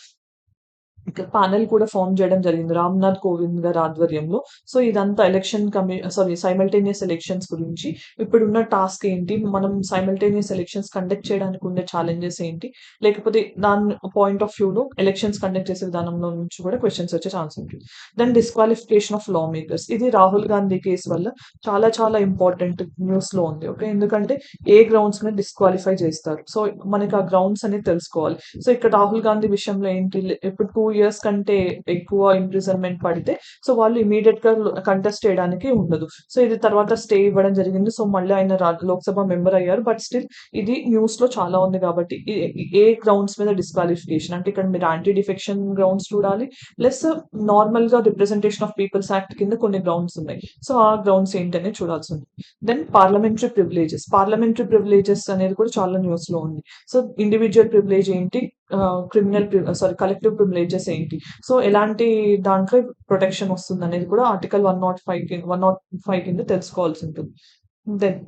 ప్యానెల్ కూడా ఫార్మ్ చేయడం జరిగింది. రామ్‌నాథ్ కోవింద్ గారి ఆధ్వర్యంలో. సో, ఇదంతా సైమల్టేనియస్ ఎలక్షన్స్ గురించి. ఇప్పుడున్న టాస్క్ ఏంటి? మనం సైమల్టేనియస్ ఎలక్షన్స్ కండక్ట్ చేయడానికి ఉండే ఛాలెంజెస్ ఏంటి? లేకపోతే దాని పాయింట్ ఆఫ్ వ్యూలో ఎలక్షన్స్ కండక్ట్ చేసే విధానంలో నుంచి కూడా క్వెషన్స్ వచ్చే ఛాన్స్ ఉంటుంది. Then disqualification of lawmakers. ఇది రాహుల్ గాంధీ కేస్ వల్ల చాలా చాలా ఇంపార్టెంట్ న్యూస్‌లో ఉంది. ఓకే. ఎందుకంటే ఏ గ్రౌండ్స్ మీద డిస్‌క్వాలిఫై చేస్తారు. సో, మనకి ఆ గ్రౌండ్స్ అనేది తెలుసుకోవాలి. సో, ఇక్కడ రాహుల్ గాంధీ విషయంలో ఏంటి? ఇప్పుడు 2 ఇయర్స్ కంటే ఎక్కువ ఇంప్రిజన్‌మెంట్ పడితే సో, వాళ్ళు ఇమ్మీడియేట్‌గా కంటెస్ట్ చేయడానికి ఉండదు. సో, ఇది తర్వాత స్టే ఇవ్వడం జరిగింది. సో, మళ్ళీ ఆయన లోక్‌సభ మెంబర్ అయ్యారు. బట్ స్టిల్ ఇది న్యూస్‌లో చాలా ఉంది కాబట్టి ఏ గ్రౌండ్స్ మీద డిస్‌క్వాలిఫికేషన్ అంటే ఇక్కడ మీరు యాంటీ డిఫెక్షన్ గ్రౌండ్స్ చూడాలి. ప్లస్ నార్మల్‌గా రిప్రజెంటేషన్ ఆఫ్ పీపుల్స్ యాక్ట్ కింద కొన్ని గ్రౌండ్స్ ఉన్నాయి. సో, ఆ గ్రౌండ్స్ ఏంటనేది చూడాల్సి ఉంది. Then parliamentary privileges. Parliamentary privileges అనేది కూడా చాలా న్యూస్‌లో ఉంది. సో, ఇండివిడ్యువల్ ప్రివిలేజ్ ఏంటి? కలెక్టివ్ ప్రివిలేజెస్ ఏంటి? సో, ఎలాంటి దాంట్లో ప్రొటెక్షన్ వస్తుందనేది కూడా ఆర్టికల్ 105 కింద తెలుసుకోవాల్సి ఉంటుంది. Then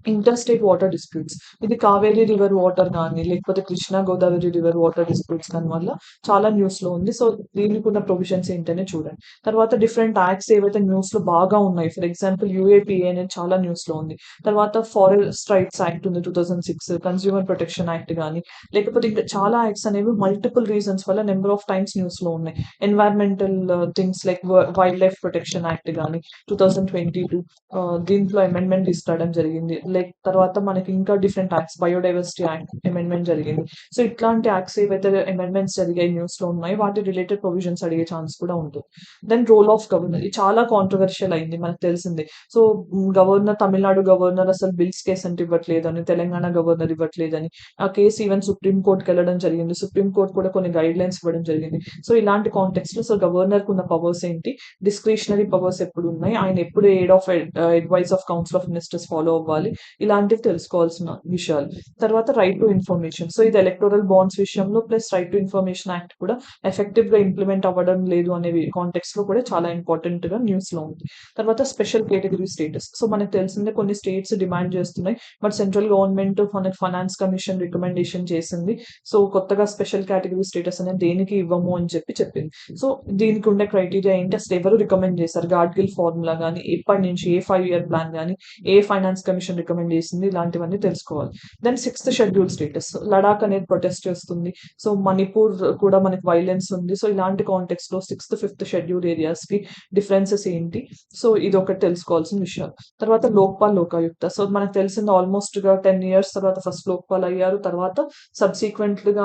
inter state water disputes. ఇది కావేరీ రివర్ వాటర్ గాని, లేకపోతే Krishna Godavari river water disputes గాని వల్ల చాలా న్యూస్‌లో ఉంది. సో, దీనికి ఉన్న ప్రొవిజన్స్ ఏంటనే చూడండి. తర్వాత డిఫరెంట్ యాక్ట్స్ ఏవైతే న్యూస్‌లో బాగా ఉన్నాయి. ఫర్ ఎగ్జాంపుల్ యూఏపీఏ అనేది చాలా న్యూస్‌లో ఉంది. తర్వాత ఫారెస్ట్ రైట్స్ యాక్ట్ ఉంది 2006, కన్స్యూమర్ ప్రొటెక్షన్ యాక్ట్ గాని, లేకపోతే ఇంకా చాలా యాక్ట్స్ అనేవి మల్టిపుల్ రీజన్స్ వల్ల నంబర్ ఆఫ్ టైమ్స్ న్యూస్‌లో ఉన్నాయి. Environmental things like wild life protection act గాని 2022 దీంట్లో అమెండ్మెంట్ తీసుకురావడం జరిగింది. లైక్ తర్వాత మనకి ఇంకా different acts biodiversity act amendment జరిగింది. సో, ఇట్లాంటి యాక్ట్స్ ఏవైతే అమెండ్మెంట్స్ జరిగాయి న్యూస్‌లో ఉన్నాయి. వాటి రిలేటెడ్ ప్రొవిజన్స్ అడిగే ఛాన్స్ కూడా ఉంటుంది. Then role of governor. ఇది చాలా కాంట్రోవర్షియల్ అయింది. మనకు తెలిసిందే. సో, తమిళనాడు గవర్నర్ అసలు బిల్స్ కేసెంట్ ఇవ్వట్లేదని, తెలంగాణ గవర్నర్ ఇవ్వట్లేదని, ఆ కేసు ఈవెన్ సుప్రీం కోర్ట్‌కెళ్ళడం జరిగింది. సుప్రీం కోర్ట్ కూడా కొన్ని గైడ్‌లైన్స్ ఇవ్వడం జరిగింది. సో, ఇలాంటి కాంటెక్స్‌లో గవర్నర్‌కున్న పవర్స్ ఏంటి? డిస్క్రిషనరీ పవర్స్ ఎప్పుడున్నాయి? ఆయన ఎప్పుడు advice of council of ministers follow అవ్వాలి? ఇలాంటివి తెలుసుకోవాల్సిన విషయాలు. తర్వాత రైట్ టు ఇన్ఫర్మేషన్. సో, ఇది ఎలక్టోరల్ బాండ్స్ విషయంలో plus right to information act కూడా ఎఫెక్టివ్‌గా ఇంప్లిమెంట్ అవ్వడం లేదు అనేవి కాంటెక్స్‌లో కూడా చాలా ఇంపార్టెంట్‌గా న్యూస్‌లో ఉంది. తర్వాత స్పెషల్ కేటగిరీ స్టేటస్. సో, మనకు తెలిసిందే కొన్ని స్టేట్స్ డిమాండ్ చేస్తున్నాయి. బట్ సెంట్రల్ గవర్నమెంట్ మనకి ఫైనాన్స్ కమిషన్ రికమెండేషన్ చేసింది. సో, కొత్తగా స్పెషల్ కేటగిరీ స్టేటస్ అనేది దేనికి ఇవ్వము అని చెప్పింది. సో, దీనికి ఉండే క్రైటీరియా ఏంటి? అసలు ఎవరు రికమెండ్ చేశారు? గాడ్గిల్ ఫార్ములా గాని, ఎప్పటి నుంచి ఏ 5 ఇయర్ ప్లాన్ గాని, ఏ ఫైనాన్స్ కమిషన్ రికమెండ్ చేసింది? ఇలాంటివన్నీ తెలుసుకోవాలి. Then 6th schedule status. Ladakh అనేది ప్రొటెస్ట్ చేస్తుంది. సో, మణిపూర్ కూడా మనకి వైలెన్స్ ఉంది. సో, ఇలాంటి కాంటెక్స్‌లో 6th, 5th షెడ్యూల్ ఏరియాస్‌కి డిఫరెన్సెస్ ఏంటి? సో, ఇదొకటి తెలుసుకోవాల్సిన విషయాలు. తర్వాత లోక్పాల్, లోకాయుక్త. సో, మనకు తెలిసింది ఆల్మోస్ట్‌గా 10 ఇయర్స్ తర్వాత ఫస్ట్ లోక్పాల్ అయ్యారు. తర్వాత సబ్సిక్వెంట్‌గా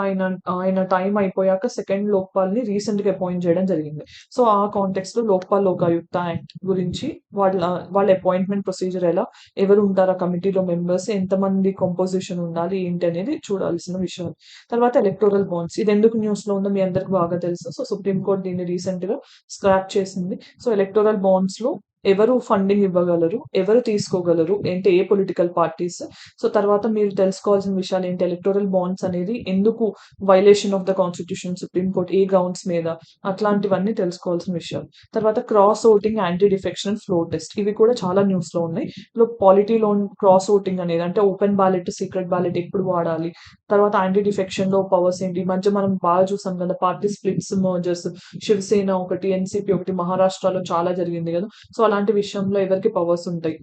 ఆయన టైం అయిపోయాక సెకండ్ లోక్పాల్‌ని రీసెంట్‌గా అపాయింట్ చేయడం జరిగింది. సో, ఆ కాంటెక్స్‌లో లోక్పాల్, లోకాయుక్త యాక్ట్ గురించి వాళ్ళ అపాయింట్మెంట్ ప్రొసీజర్ ఎలా? ఎవరు ఉంటారు ఆ కమిటీలో మెంబర్స్? ఎంతమంది కంపోజిషన్ ఉండాలి? ఏంటి అనేది చూడాల్సిన విషయాలు. తర్వాత ఎలక్టోరల్ బాండ్స్. ఇది ఎందుకు న్యూస్‌లో ఉందో మీ అందరికి బాగా తెలుసు. సో, సుప్రీం కోర్ట్ దీన్ని రీసెంట్‌గా స్క్రాప్ చేసింది. సో, ఎలక్టోరల్ బాండ్స్‌లో ఎవరు ఫండింగ్ ఇవ్వగలరు, ఎవరు తీసుకోగలరు, ఏంటి ఏ పొలిటికల్ పార్టీస్. సో తర్వాత మీరు తెలుసుకోవాల్సిన విషయాలు ఏంటి, ఎలక్టోరల్ బాండ్స్ అనేది ఎందుకు violation of the constitution, supreme court A grounds మీద, అట్లాంటివన్నీ తెలుసుకోవాల్సిన విషయాలు. తర్వాత cross voting, anti defection, floor test, ఇవి కూడా చాలా న్యూస్ లో ఉన్నాయి. ఇప్పుడు పాలిటీలో క్రాస్ ఓటింగ్ అనేది అంటే ఓపెన్ బ్యాలెట్, సీక్రెట్ బ్యాలెట్ ఎప్పుడు వాడాలి, తర్వాత యాంటీ డిఫెక్షన్ లో పవర్స్ ఏంటి. ఈ మధ్య మనం బాగా చూసాం కదా పార్టీ స్ప్లిట్స్, మర్జర్స్, శివసేన ఒకటి, ఎన్సీపీ ఒకటి, మహారాష్ట్రలో చాలా జరిగింది కదా. సో అలాంటి విషయంలో ఎవరికి పవర్స్ ఉంటాయి,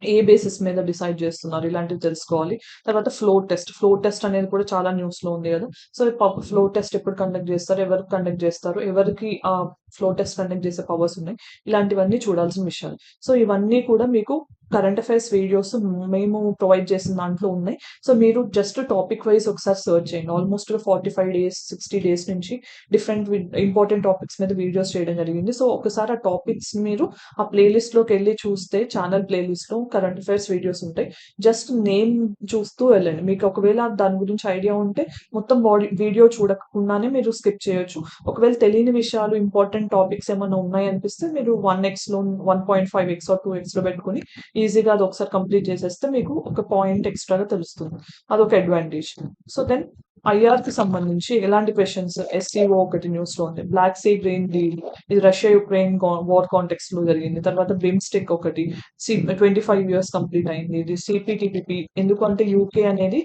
ఏ బేసిస్ మీద డిసైడ్ చేస్తున్నారు, ఇలాంటివి తెలుసుకోవాలి. తర్వాత ఫ్లోర్ టెస్ట్, ఫ్లోర్ టెస్ట్ అనేది కూడా చాలా న్యూస్ లో ఉంది కదా. సో ఫ్లోర్ టెస్ట్ ఎప్పుడు కండక్ట్ చేస్తారు, ఎవరికి కండక్ట్ చేస్తారు, ఎవరికి ఆ ఫ్లోర్ టెస్ట్ కండక్ట్ చేసే పవర్స్ ఉన్నాయి, ఇలాంటివన్నీ చూడాల్సిన విషయాలు. సో ఇవన్నీ కూడా మీకు కరెంట్ అఫైర్స్ వీడియోస్ మేము ప్రొవైడ్ చేసిన దాంట్లో ఉన్నాయి. సో మీరు జస్ట్ టాపిక్ వైజ్ ఒకసారి సర్చ్ చేయండి. ఆల్మోస్ట్ 45 days 60 days నుంచి డిఫరెంట్ ఇంపార్టెంట్ టాపిక్స్ మీద వీడియోస్ చేయడం జరిగింది. సో ఒకసారి ఆ టాపిక్స్ మీరు ఆ ప్లేలిస్ట్ లోకి వెళ్ళి చూస్తే, ఛానల్ ప్లేలిస్ట్ లో కరెంట్ అఫైర్స్ వీడియోస్ ఉంటాయి. జస్ట్ నేమ్ చూస్తూ వెళ్ళండి. మీకు ఒకవేళ దాని గురించి ఐడియా ఉంటే మొత్తం బాడీ వీడియో చూడకుండానే మీరు స్కిప్ చేయొచ్చు. ఒకవేళ తెలియని విషయాలు, ఇంపార్టెంట్ టాపిక్స్ ఏమైనా ఉన్నాయి అనిపిస్తే మీరు 1x లో, 1.5x ఆర్ 2x లో పెట్టుకుని ఈజీగా అది ఒకసారి కంప్లీట్ చేసేస్తే మీకు ఒక పాయింట్ ఎక్స్ట్రాగా తెలుస్తుంది. అదొక అడ్వాంటేజ్. సో దెన్ ఐఆర్ కి సంబంధించి ఎలాంటి క్వశ్చన్స్, ఎస్సీఓ ఒకటి న్యూస్ లో ఉంది, బ్లాక్ సీ గ్రీన్ డీల్, ఇది రష్యా యుక్రెయిన్ వార్ కాంటెక్స్ట్ లో జరిగింది. తర్వాత బిమ్స్టెక్ ఒకటి, 25 years కంప్లీట్ అయింది. ఇది సిపిటిపిపి, ఎందుకంటే యూకే అనేది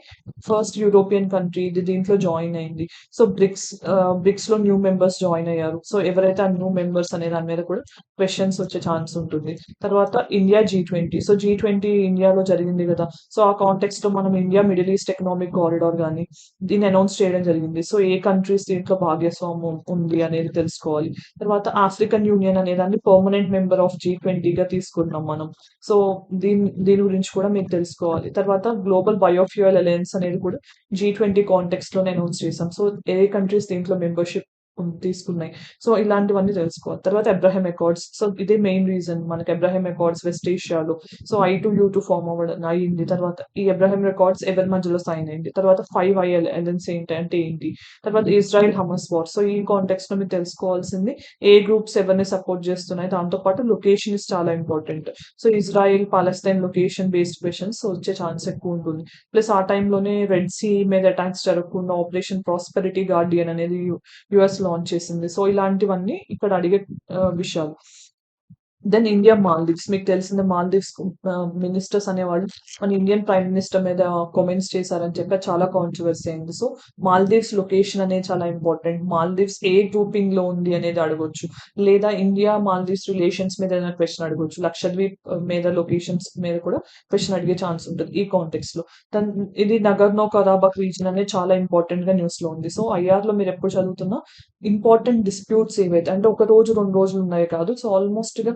ఫస్ట్ యూరోపియన్ కంట్రీ, ఇది దీంట్లో జాయిన్ అయింది. సో బ్రిక్స్ లో న్యూ మెంబర్స్ జాయిన్ అయ్యారు. సో ఎవరైతే ఆ న్యూ మెంబర్స్ అనే దాని మీద కూడా క్వశ్చన్స్ వచ్చే ఛాన్స్ ఉంటుంది. తర్వాత ఇండియా G20, సో G20 ఇండియాలో జరిగింది కదా. సో ఆ కాంటెక్స్ట్ లో మనం India middle east economic corridor కానీ దీన్ని అనౌన్స్ చేయడం జరిగింది. సో ఏ కంట్రీస్ దీంట్లో భాగస్వామ్యం ఉంది అనేది తెలుసుకోవాలి. తర్వాత ఆఫ్రికన్ యూనియన్ అనే దాన్ని పర్మనెంట్ మెంబర్ ఆఫ్ G20గా తీసుకున్నాం మనం. సో దీని గురించి కూడా మీకు తెలుసుకోవాలి. తర్వాత గ్లోబల్ బయోఫ్యూయల్ అలయన్స్ అనేది కూడా G20 కాంటెక్స్ట్ లో అనౌన్స్ చేసాం. సో ఏ కంట్రీస్ దీంట్లో మెంబర్షిప్ తీసుకున్నాయి. సో ఇలాంటివన్నీ తెలుసుకోవాలి. తర్వాత అబ్రహం అకార్డ్స్, సో ఇదే మెయిన్ రీజన్ మనకి అబ్రహం అకార్డ్స్ వెస్ట్ ఏషియాలో. సో I2U2 ఫామ్ అవ్వడం అయింది. తర్వాత ఈ అబ్రహం అకార్డ్స్ ఎవరి మధ్యలో సైన్ అయింది. తర్వాత 5 ILNs ఏంటి ఏంటి. తర్వాత ఇజ్రాయెల్ హమస్ వార్. సో ఈ కాంటెక్స్ట్ లో మీరు తెలుసుకోవాల్సింది ఏ గ్రూప్స్ ఎవరిని సపోర్ట్ చేస్తున్నాయి, దాంతో పాటు లొకేషన్ ఇస్ చాలా important. So Israel Palestine location based questions వచ్చే ఛాన్స్ ఎక్కువ ఉంటుంది. ప్లస్ ఆ టైంలోనే రెడ్ సీ మీద అటాక్స్ జరగకుండా ఆపరేషన్ ప్రాస్పెరిటీ గార్డియన్ అనేది యుఎస్ లాంచ్ చేసింది. సో ఇలాంటివన్నీ ఇక్కడ అడిగే విషయాలు. దెన్ ఇండియా మాల్దీవ్స్, మీకు తెలిసిందే మాల్దీవ్స్ మినిస్టర్స్ అనేవాళ్ళు మన ఇండియన్ ప్రైమ్ మినిస్టర్ మీద కామెంట్స్ చేశారని చెప్పి చాలా కాంట్రవర్సీ అయింది. సో మాల్దీవ్స్ లొకేషన్ అనేది చాలా ఇంపార్టెంట్. మాల్దీవ్స్ ఏ గ్రూపింగ్ లో ఉంది అనేది అడగొచ్చు, లేదా ఇండియా మాల్దీవ్స్ రిలేషన్స్ మీద ఏదైనా క్వశ్చన్ అడగొచ్చు. లక్షద్వీప్ మీద లొకేషన్స్ మీద కూడా క్వశ్చన్ అడిగే ఛాన్స్ ఉంటుంది ఈ కాంటెక్స్ లో. ఇది నగర్నో కరాబక్ రీజన్ అనేది చాలా ఇంపార్టెంట్ గా న్యూస్ లో ఉంది. సో ఐఆర్ లో మీరు ఎప్పుడు చదువుతున్నా ఇంపార్టెంట్ డిస్ప్యూట్స్ ఏవైతే అంటే ఒక రోజు 2 రోజులు ఉన్నాయి కాదు. సో ఆల్మోస్ట్ గా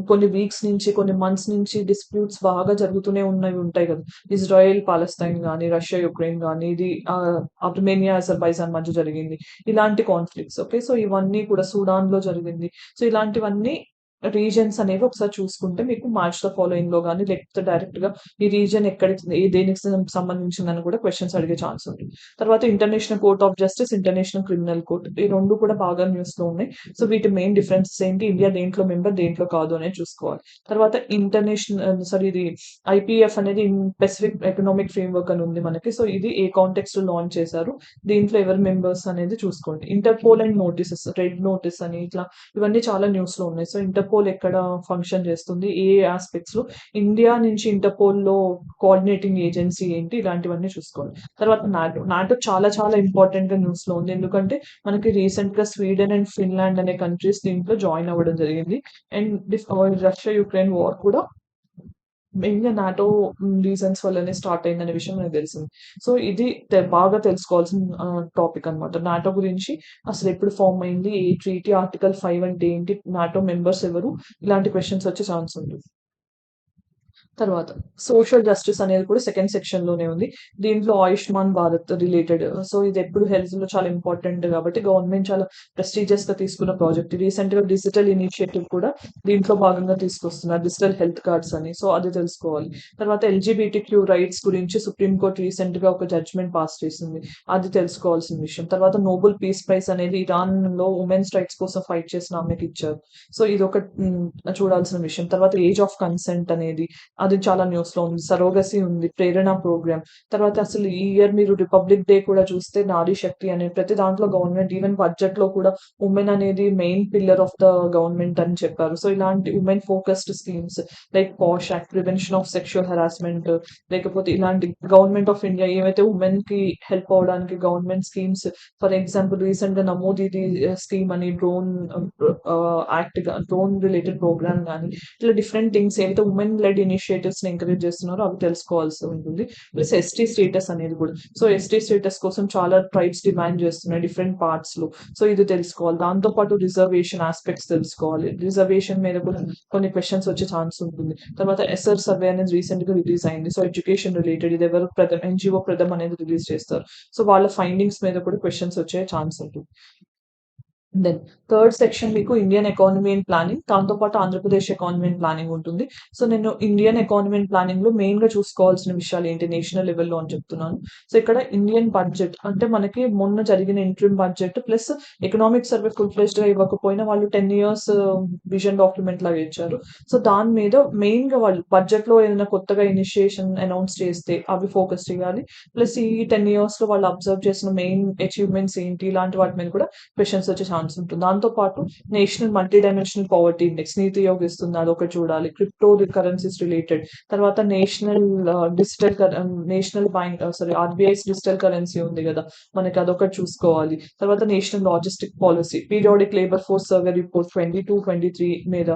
కొన్ని వీక్స్ నుంచి, కొన్ని మంత్స్ నుంచి డిస్ప్యూట్స్ బాగా జరుగుతూనే ఉన్నవి ఉంటాయి కదా. ఇజ్రాయెల్ పాలస్తీన్ కానీ, రష్యా యుక్రెయిన్ కానీ, ఇది అర్మేనియా అజర్బైజాన్ మధ్య జరిగింది, ఇలాంటి కాన్ఫ్లిక్ట్స్. ఓకే, సో ఇవన్నీ కూడా సూడాన్ లో జరిగింది. సో ఇలాంటివన్నీ రీజన్స్ అనేవి ఒకసారి చూసుకుంటే మీకు మార్చ్ ద ఫాలోయింగ్ లో కానీ, లేకపోతే డైరెక్ట్ గా ఈ రీజన్ ఎక్కడ, ఏ దేనికి సంబంధించిందని కూడా క్వశ్చన్స్ అడిగే ఛాన్స్ ఉంది. తర్వాత international court of justice, international criminal court, ఈ రెండు కూడా బాగా న్యూస్ లో ఉన్నాయి. సో వీటి మెయిన్ డిఫరెన్సెస్ ఏంటి, ఇండియా దేంట్లో మెంబర్ దేంట్లో కాదు అనేది చూసుకోవాలి. తర్వాత ఇది IPF అనేది పెసిఫిక్ ఎకనామిక్ ఫ్రేమ్వర్క్ అని ఉంది మనకి. సో ఇది ఏ కాంటెక్స్ట్ లో లాంచ్ చేశారు, దీంట్లో ఎవరు మెంబర్స్ అనేది చూసుకోండి. Interpole and notices, red notice అని ఇట్లా ఇవన్నీ చాలా న్యూస్ లో ఉన్నాయి. సో ఇంటర్పోల్ ఎక్కడ ఫంక్షన్ చేస్తుంది, ఏ ఆస్పెక్ట్స్ లో, ఇండియా నుంచి ఇంటర్పోల్ లో కోఆర్డినేటింగ్ ఏజెన్సీ ఏంటి, ఇలాంటివన్నీ చూసుకోవాలి. తర్వాత నాటో చాలా చాలా ఇంపార్టెంట్ గా న్యూస్ లో ఉంది. ఎందుకంటే మనకి రీసెంట్ గా స్వీడన్ అండ్ ఫిన్లాండ్ అనే కంట్రీస్ దీంట్లో జాయిన్ అవ్వడం జరిగింది. అండ్ రష్యా యుక్రెయిన్ వార్ కూడా మెయిన్ గా నాటో రీజన్స్ వల్లనే స్టార్ట్ అయిందనే విషయం నాకు తెలిసింది. సో ఇది బాగా తెలుసుకోవాల్సిన టాపిక్ అన్నమాట. నాటో గురించి అసలు ఎప్పుడు ఫామ్ అయింది, ఏ ట్రీటీ, Article 5 అంటే ఏంటి, నాటో మెంబర్స్ ఎవరు, ఇలాంటి క్వశ్చన్స్ వచ్చే ఛాన్స్ ఉంటుంది. తర్వాత సోషల్ జస్టిస్ అనేది కూడా సెకండ్ సెక్షన్ లోనే ఉంది. దీంట్లో ఆయుష్మాన్ భారత్ రిలేటెడ్. సో ఇది ఎప్పుడు హెల్త్ లో చాలా ఇంపార్టెంట్ కాబట్టి గవర్నమెంట్ చాలా ప్రెస్టీజియస్ గా తీసుకున్న ప్రాజెక్ట్. రీసెంట్ గా డిజిటల్ ఇనిషియేటివ్ కూడా దీంట్లో భాగంగా తీసుకొస్తున్నారు, డిజిటల్ హెల్త్ కార్డ్స్ అని. సో అది తెలుసుకోవాలి. తర్వాత ఎల్జీబీటీక్యూ రైట్స్ గురించి సుప్రీం కోర్ట్ రీసెంట్ గా ఒక జడ్జ్మెంట్ పాస్ చేసింది, అది తెలుసుకోవాల్సిన విషయం. తర్వాత నోబెల్ పీస్ ప్రైజ్ అనేది ఇరాన్ లో ఉమెన్స్ రైట్స్ కోసం ఫైట్ చేసిన ఆమెకి ఇచ్చారు. సో ఇది ఒక చూడాల్సిన విషయం. తర్వాత ఏజ్ ఆఫ్ కన్సెంట్ అనేది అది చాలా న్యూస్ లో ఉంది. సరోగసీ ఉంది, ప్రేరణ ప్రోగ్రామ్. తర్వాత అసలు ఈ ఇయర్ మీరు రిపబ్లిక్ డే కూడా చూస్తే నారీ శక్తి అనే ప్రతి దాంట్లో గవర్నమెంట్ ఈవెన్ బడ్జెట్ లో కూడా ఉమెన్ అనేది main pillar of the government అని చెప్పారు. సో ఇలాంటి women focused schemes like POSH act, prevention of sexual harassment, లేకపోతే ఇలాంటి గవర్నమెంట్ ఆఫ్ ఇండియా ఏవైతే ఉమెన్ కి హెల్ప్ అవడానికి government schemes, for example recent గా నమోదీది స్కీమ్ అని drone act, drone related programme కానీ, ఇట్లా డిఫరెంట్ థింగ్స్ ఏవైతే ఉమెన్ లెడ్ ఇనిషియేటివ్స్ ని ఎంకరేజ్ చేస్తున్నారో అవి తెలుసుకోవాల్సి ఉంటుంది. ప్లస్ ఎస్టీ స్టేటస్ అనేది కూడా. సో ఎస్టీ స్టేటస్ కోసం చాలా ట్రైబ్స్ డిమాండ్ చేస్తున్నాయి డిఫరెంట్ పార్ట్స్ లో. సో ఇది తెలుసుకోవాలి. దాంతో పాటు రిజర్వేషన్ ఆస్పెక్ట్స్ తెలుసుకోవాలి. రిజర్వేషన్ మీద కూడా కొన్ని క్వశ్చన్స్ వచ్చే ఛాన్స్ ఉంటుంది. తర్వాత ఎస్ఆర్ సర్వే అనేది రీసెంట్ గా రిలీజ్ అయింది. సో ఎడ్యుకేషన్ రిలేటెడ్, ఇది ఎవరు ఎన్జిఓ ప్రథమ్ అనేది రిలీజ్ చేస్తారు. సో వాళ్ళ ఫైండింగ్స్ మీద కూడా క్వశ్చన్స్ వచ్చే ఛాన్స్ ఉంటుంది. దెన్ థర్డ్ సెక్షన్ మీకు ఇండియన్ ఎకానమీ అండ్ ప్లానింగ్, దాంతో పాటు ఆంధ్రప్రదేశ్ ఎకానమీ అండ్ ప్లానింగ్ ఉంటుంది. సో నేను ఇండియన్ ఎకానమీ అండ్ ప్లానింగ్ లో మెయిన్ గా చూసుకోవాల్సిన విషయాలు ఏంటి నేషనల్ లెవెల్లో అని చెప్తున్నాను. సో ఇక్కడ ఇండియన్ బడ్జెట్ అంటే మనకి మొన్న జరిగిన interim budget plus economic survey full fledged గా ఇవ్వకపోయినా వాళ్ళు 10 years విజన్ డాక్యుమెంట్ లాగా ఇచ్చారు. సో దాని మీద మెయిన్ గా వాళ్ళు బడ్జెట్ లో ఏదైనా కొత్తగా ఇనిషియేషన్ అనౌన్స్ చేస్తే అవి ఫోకస్ చేయాలి. ప్లస్ ఈ 10 years లో వాళ్ళు అబ్జర్వ్ చేసిన మెయిన్ అచీవ్మెంట్స్ ఏంటి, ఇలాంటి వాటి మీద కూడా క్వశ్చన్స్ వచ్చే ఛాన్స్ ఉంటుంది. దాంతో పాటు national multi dimensional poverty index నీతి ఆయోగ్ ఇస్తుంది, అదొకటి చూడాలి. క్రిప్టో కరెన్సీస్ రిలేటెడ్, తర్వాత national bank RBI's digital currency ఉంది కదా మనకి, అదొకటి చూసుకోవాలి. తర్వాత national logistic policy, periodic labour force survey report 22-23 మీద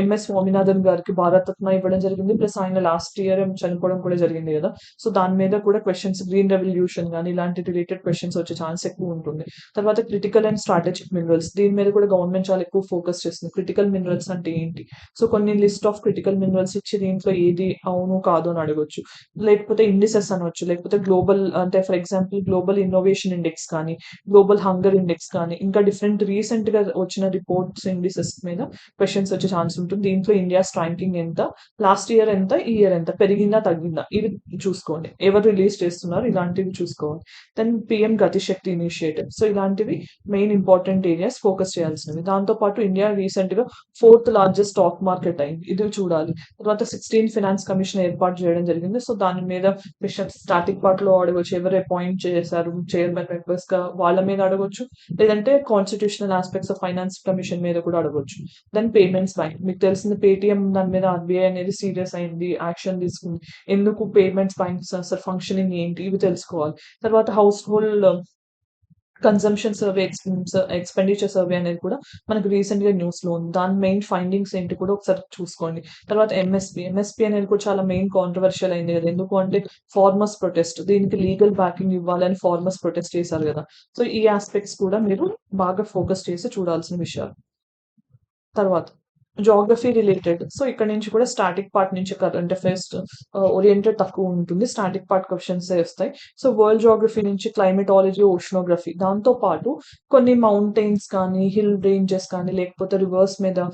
ఎంఎస్ స్వామినాథన్ గారికి భారత రత్న ఇవ్వడం జరిగింది. ప్లస్ ఆయన లాస్ట్ ఇయర్ చనిపోవడం కూడా జరిగింది కదా. సో దాని మీద కూడా క్వశ్చన్స్, గ్రీన్ రెవల్యూషన్ కానీ ఇలాంటి రిలేటెడ్ క్వశ్చన్స్ వచ్చే ఛాన్స్ ఎక్కువ ఉంటుంది. తర్వాత క్రిటికల్ అండ్ స్ట్రాటజిక్ మినరల్స్, దీని మీద కూడా గవర్నమెంట్ చాలా ఎక్కువ ఫోకస్ చేస్తుంది. క్రిటికల్ మినరల్స్ అంటే ఏంటి, సో కొన్ని లిస్ట్ ఆఫ్ క్రిటికల్ మినరల్స్ ఇచ్చి దీంట్లో ఏది అవును కాదు అని అడగొచ్చు. లేకపోతే ఇండిసెస్ అనొచ్చు, లేకపోతే గ్లోబల్ అంటే for example global innovation index కానీ, గ్లోబల్ హంగర్ ఇండెక్స్ కానీ, ఇంకా డిఫరెంట్ రీసెంట్ గా వచ్చిన రిపోర్ట్స్ ఇండిసెస్ మీద క్వశ్చన్స్ వచ్చే ఛాన్స్ ఉంటుంది. దీంట్లో ఇండియాస్ ర్యాంకింగ్ ఎంత, లాస్ట్ ఇయర్ ఎంత, ఈ ఇయర్ ఎంత, పెరిగిందా తగ్గిందా, ఇవి చూసుకోండి. ఎవరు రిలీజ్ చేస్తున్నారు ఇలాంటివి చూసుకోవాలి. దెన్ పిఎం గతిశక్తి ఇనిషియేటివ్, సో ఇలాంటివి మెయిన్ ఇంపార్టెంట్ ఏరియాస్ ఫోకస్ చేయాల్సినవి. దాంతో పాటు ఇండియా రీసెంట్ గా 4th లార్జెస్ట్ స్టాక్ మార్కెట్ అయింది, ఇది చూడాలి. తర్వాత 16th ఫైనాన్స్ కమిషన్ ఏర్పాటు చేయడం జరిగింది. సో దాని మీద స్టాటిక్ పార్ట్ లో అడగొచ్చు, ఎవరు అపాయింట్ చేశారు చైర్మన్ మెంబర్స్ గా, వాళ్ళ మీద అడగొచ్చు. లేదంటే constitutional aspects of finance commission మీద కూడా అడగొచ్చు. దెన్ పేమెంట్స్ బ్యాంక్, మీకు తెలిసింది పేటిఎం దాని మీద ఆర్బీఐ అనేది సీరియస్ అయింది, యాక్షన్ తీసుకుంది. ఎందుకు పేమెంట్స్ బ్యాంక్స్ అసలు ఫంక్షనింగ్ ఏంటి, ఇవి తెలుసుకోవాలి. తర్వాత house hold consumption survey, expenditure survey అనేది కూడా మనకు రీసెంట్ గా న్యూస్ లో ఉంది. దాని మెయిన్ ఫైండింగ్స్ ఏంటి కూడా ఒకసారి చూసుకోండి. తర్వాత ఎంఎస్పీ అనేది కూడా చాలా మెయిన్ కాంట్రవర్షియల్ అయింది కదా. ఎందుకు అంటే ఫార్మర్స్ ప్రొటెస్ట్, దీనికి లీగల్ బ్యాకింగ్ ఇవ్వాలని ఫార్మర్స్ ప్రొటెస్ట్ చేశారు కదా. సో ఈ ఆస్పెక్ట్స్ కూడా మీరు బాగా ఫోకస్ చేసి చూడాల్సిన విషయాలు. తర్వాత జాగ్రఫీ రిలేటెడ్, సో ఇక్కడ నుంచి కూడా స్టాటిక్ పార్ట్ నుంచి కరెంట్ అఫైర్స్ ఓరియంటెడ్ తక్కువ ఉంటుంది, స్టాటిక్ పార్ట్ క్వశ్చన్స్ వస్తాయి. సో వరల్డ్ జాగ్రఫీ నుంచి క్లైమేటాలజీ, ఓషనోగ్రఫీ, దాంతో పాటు కొన్ని మౌంటైన్స్ కానీ, హిల్ రేంజెస్ కానీ, లేకపోతే రివర్స్ మీద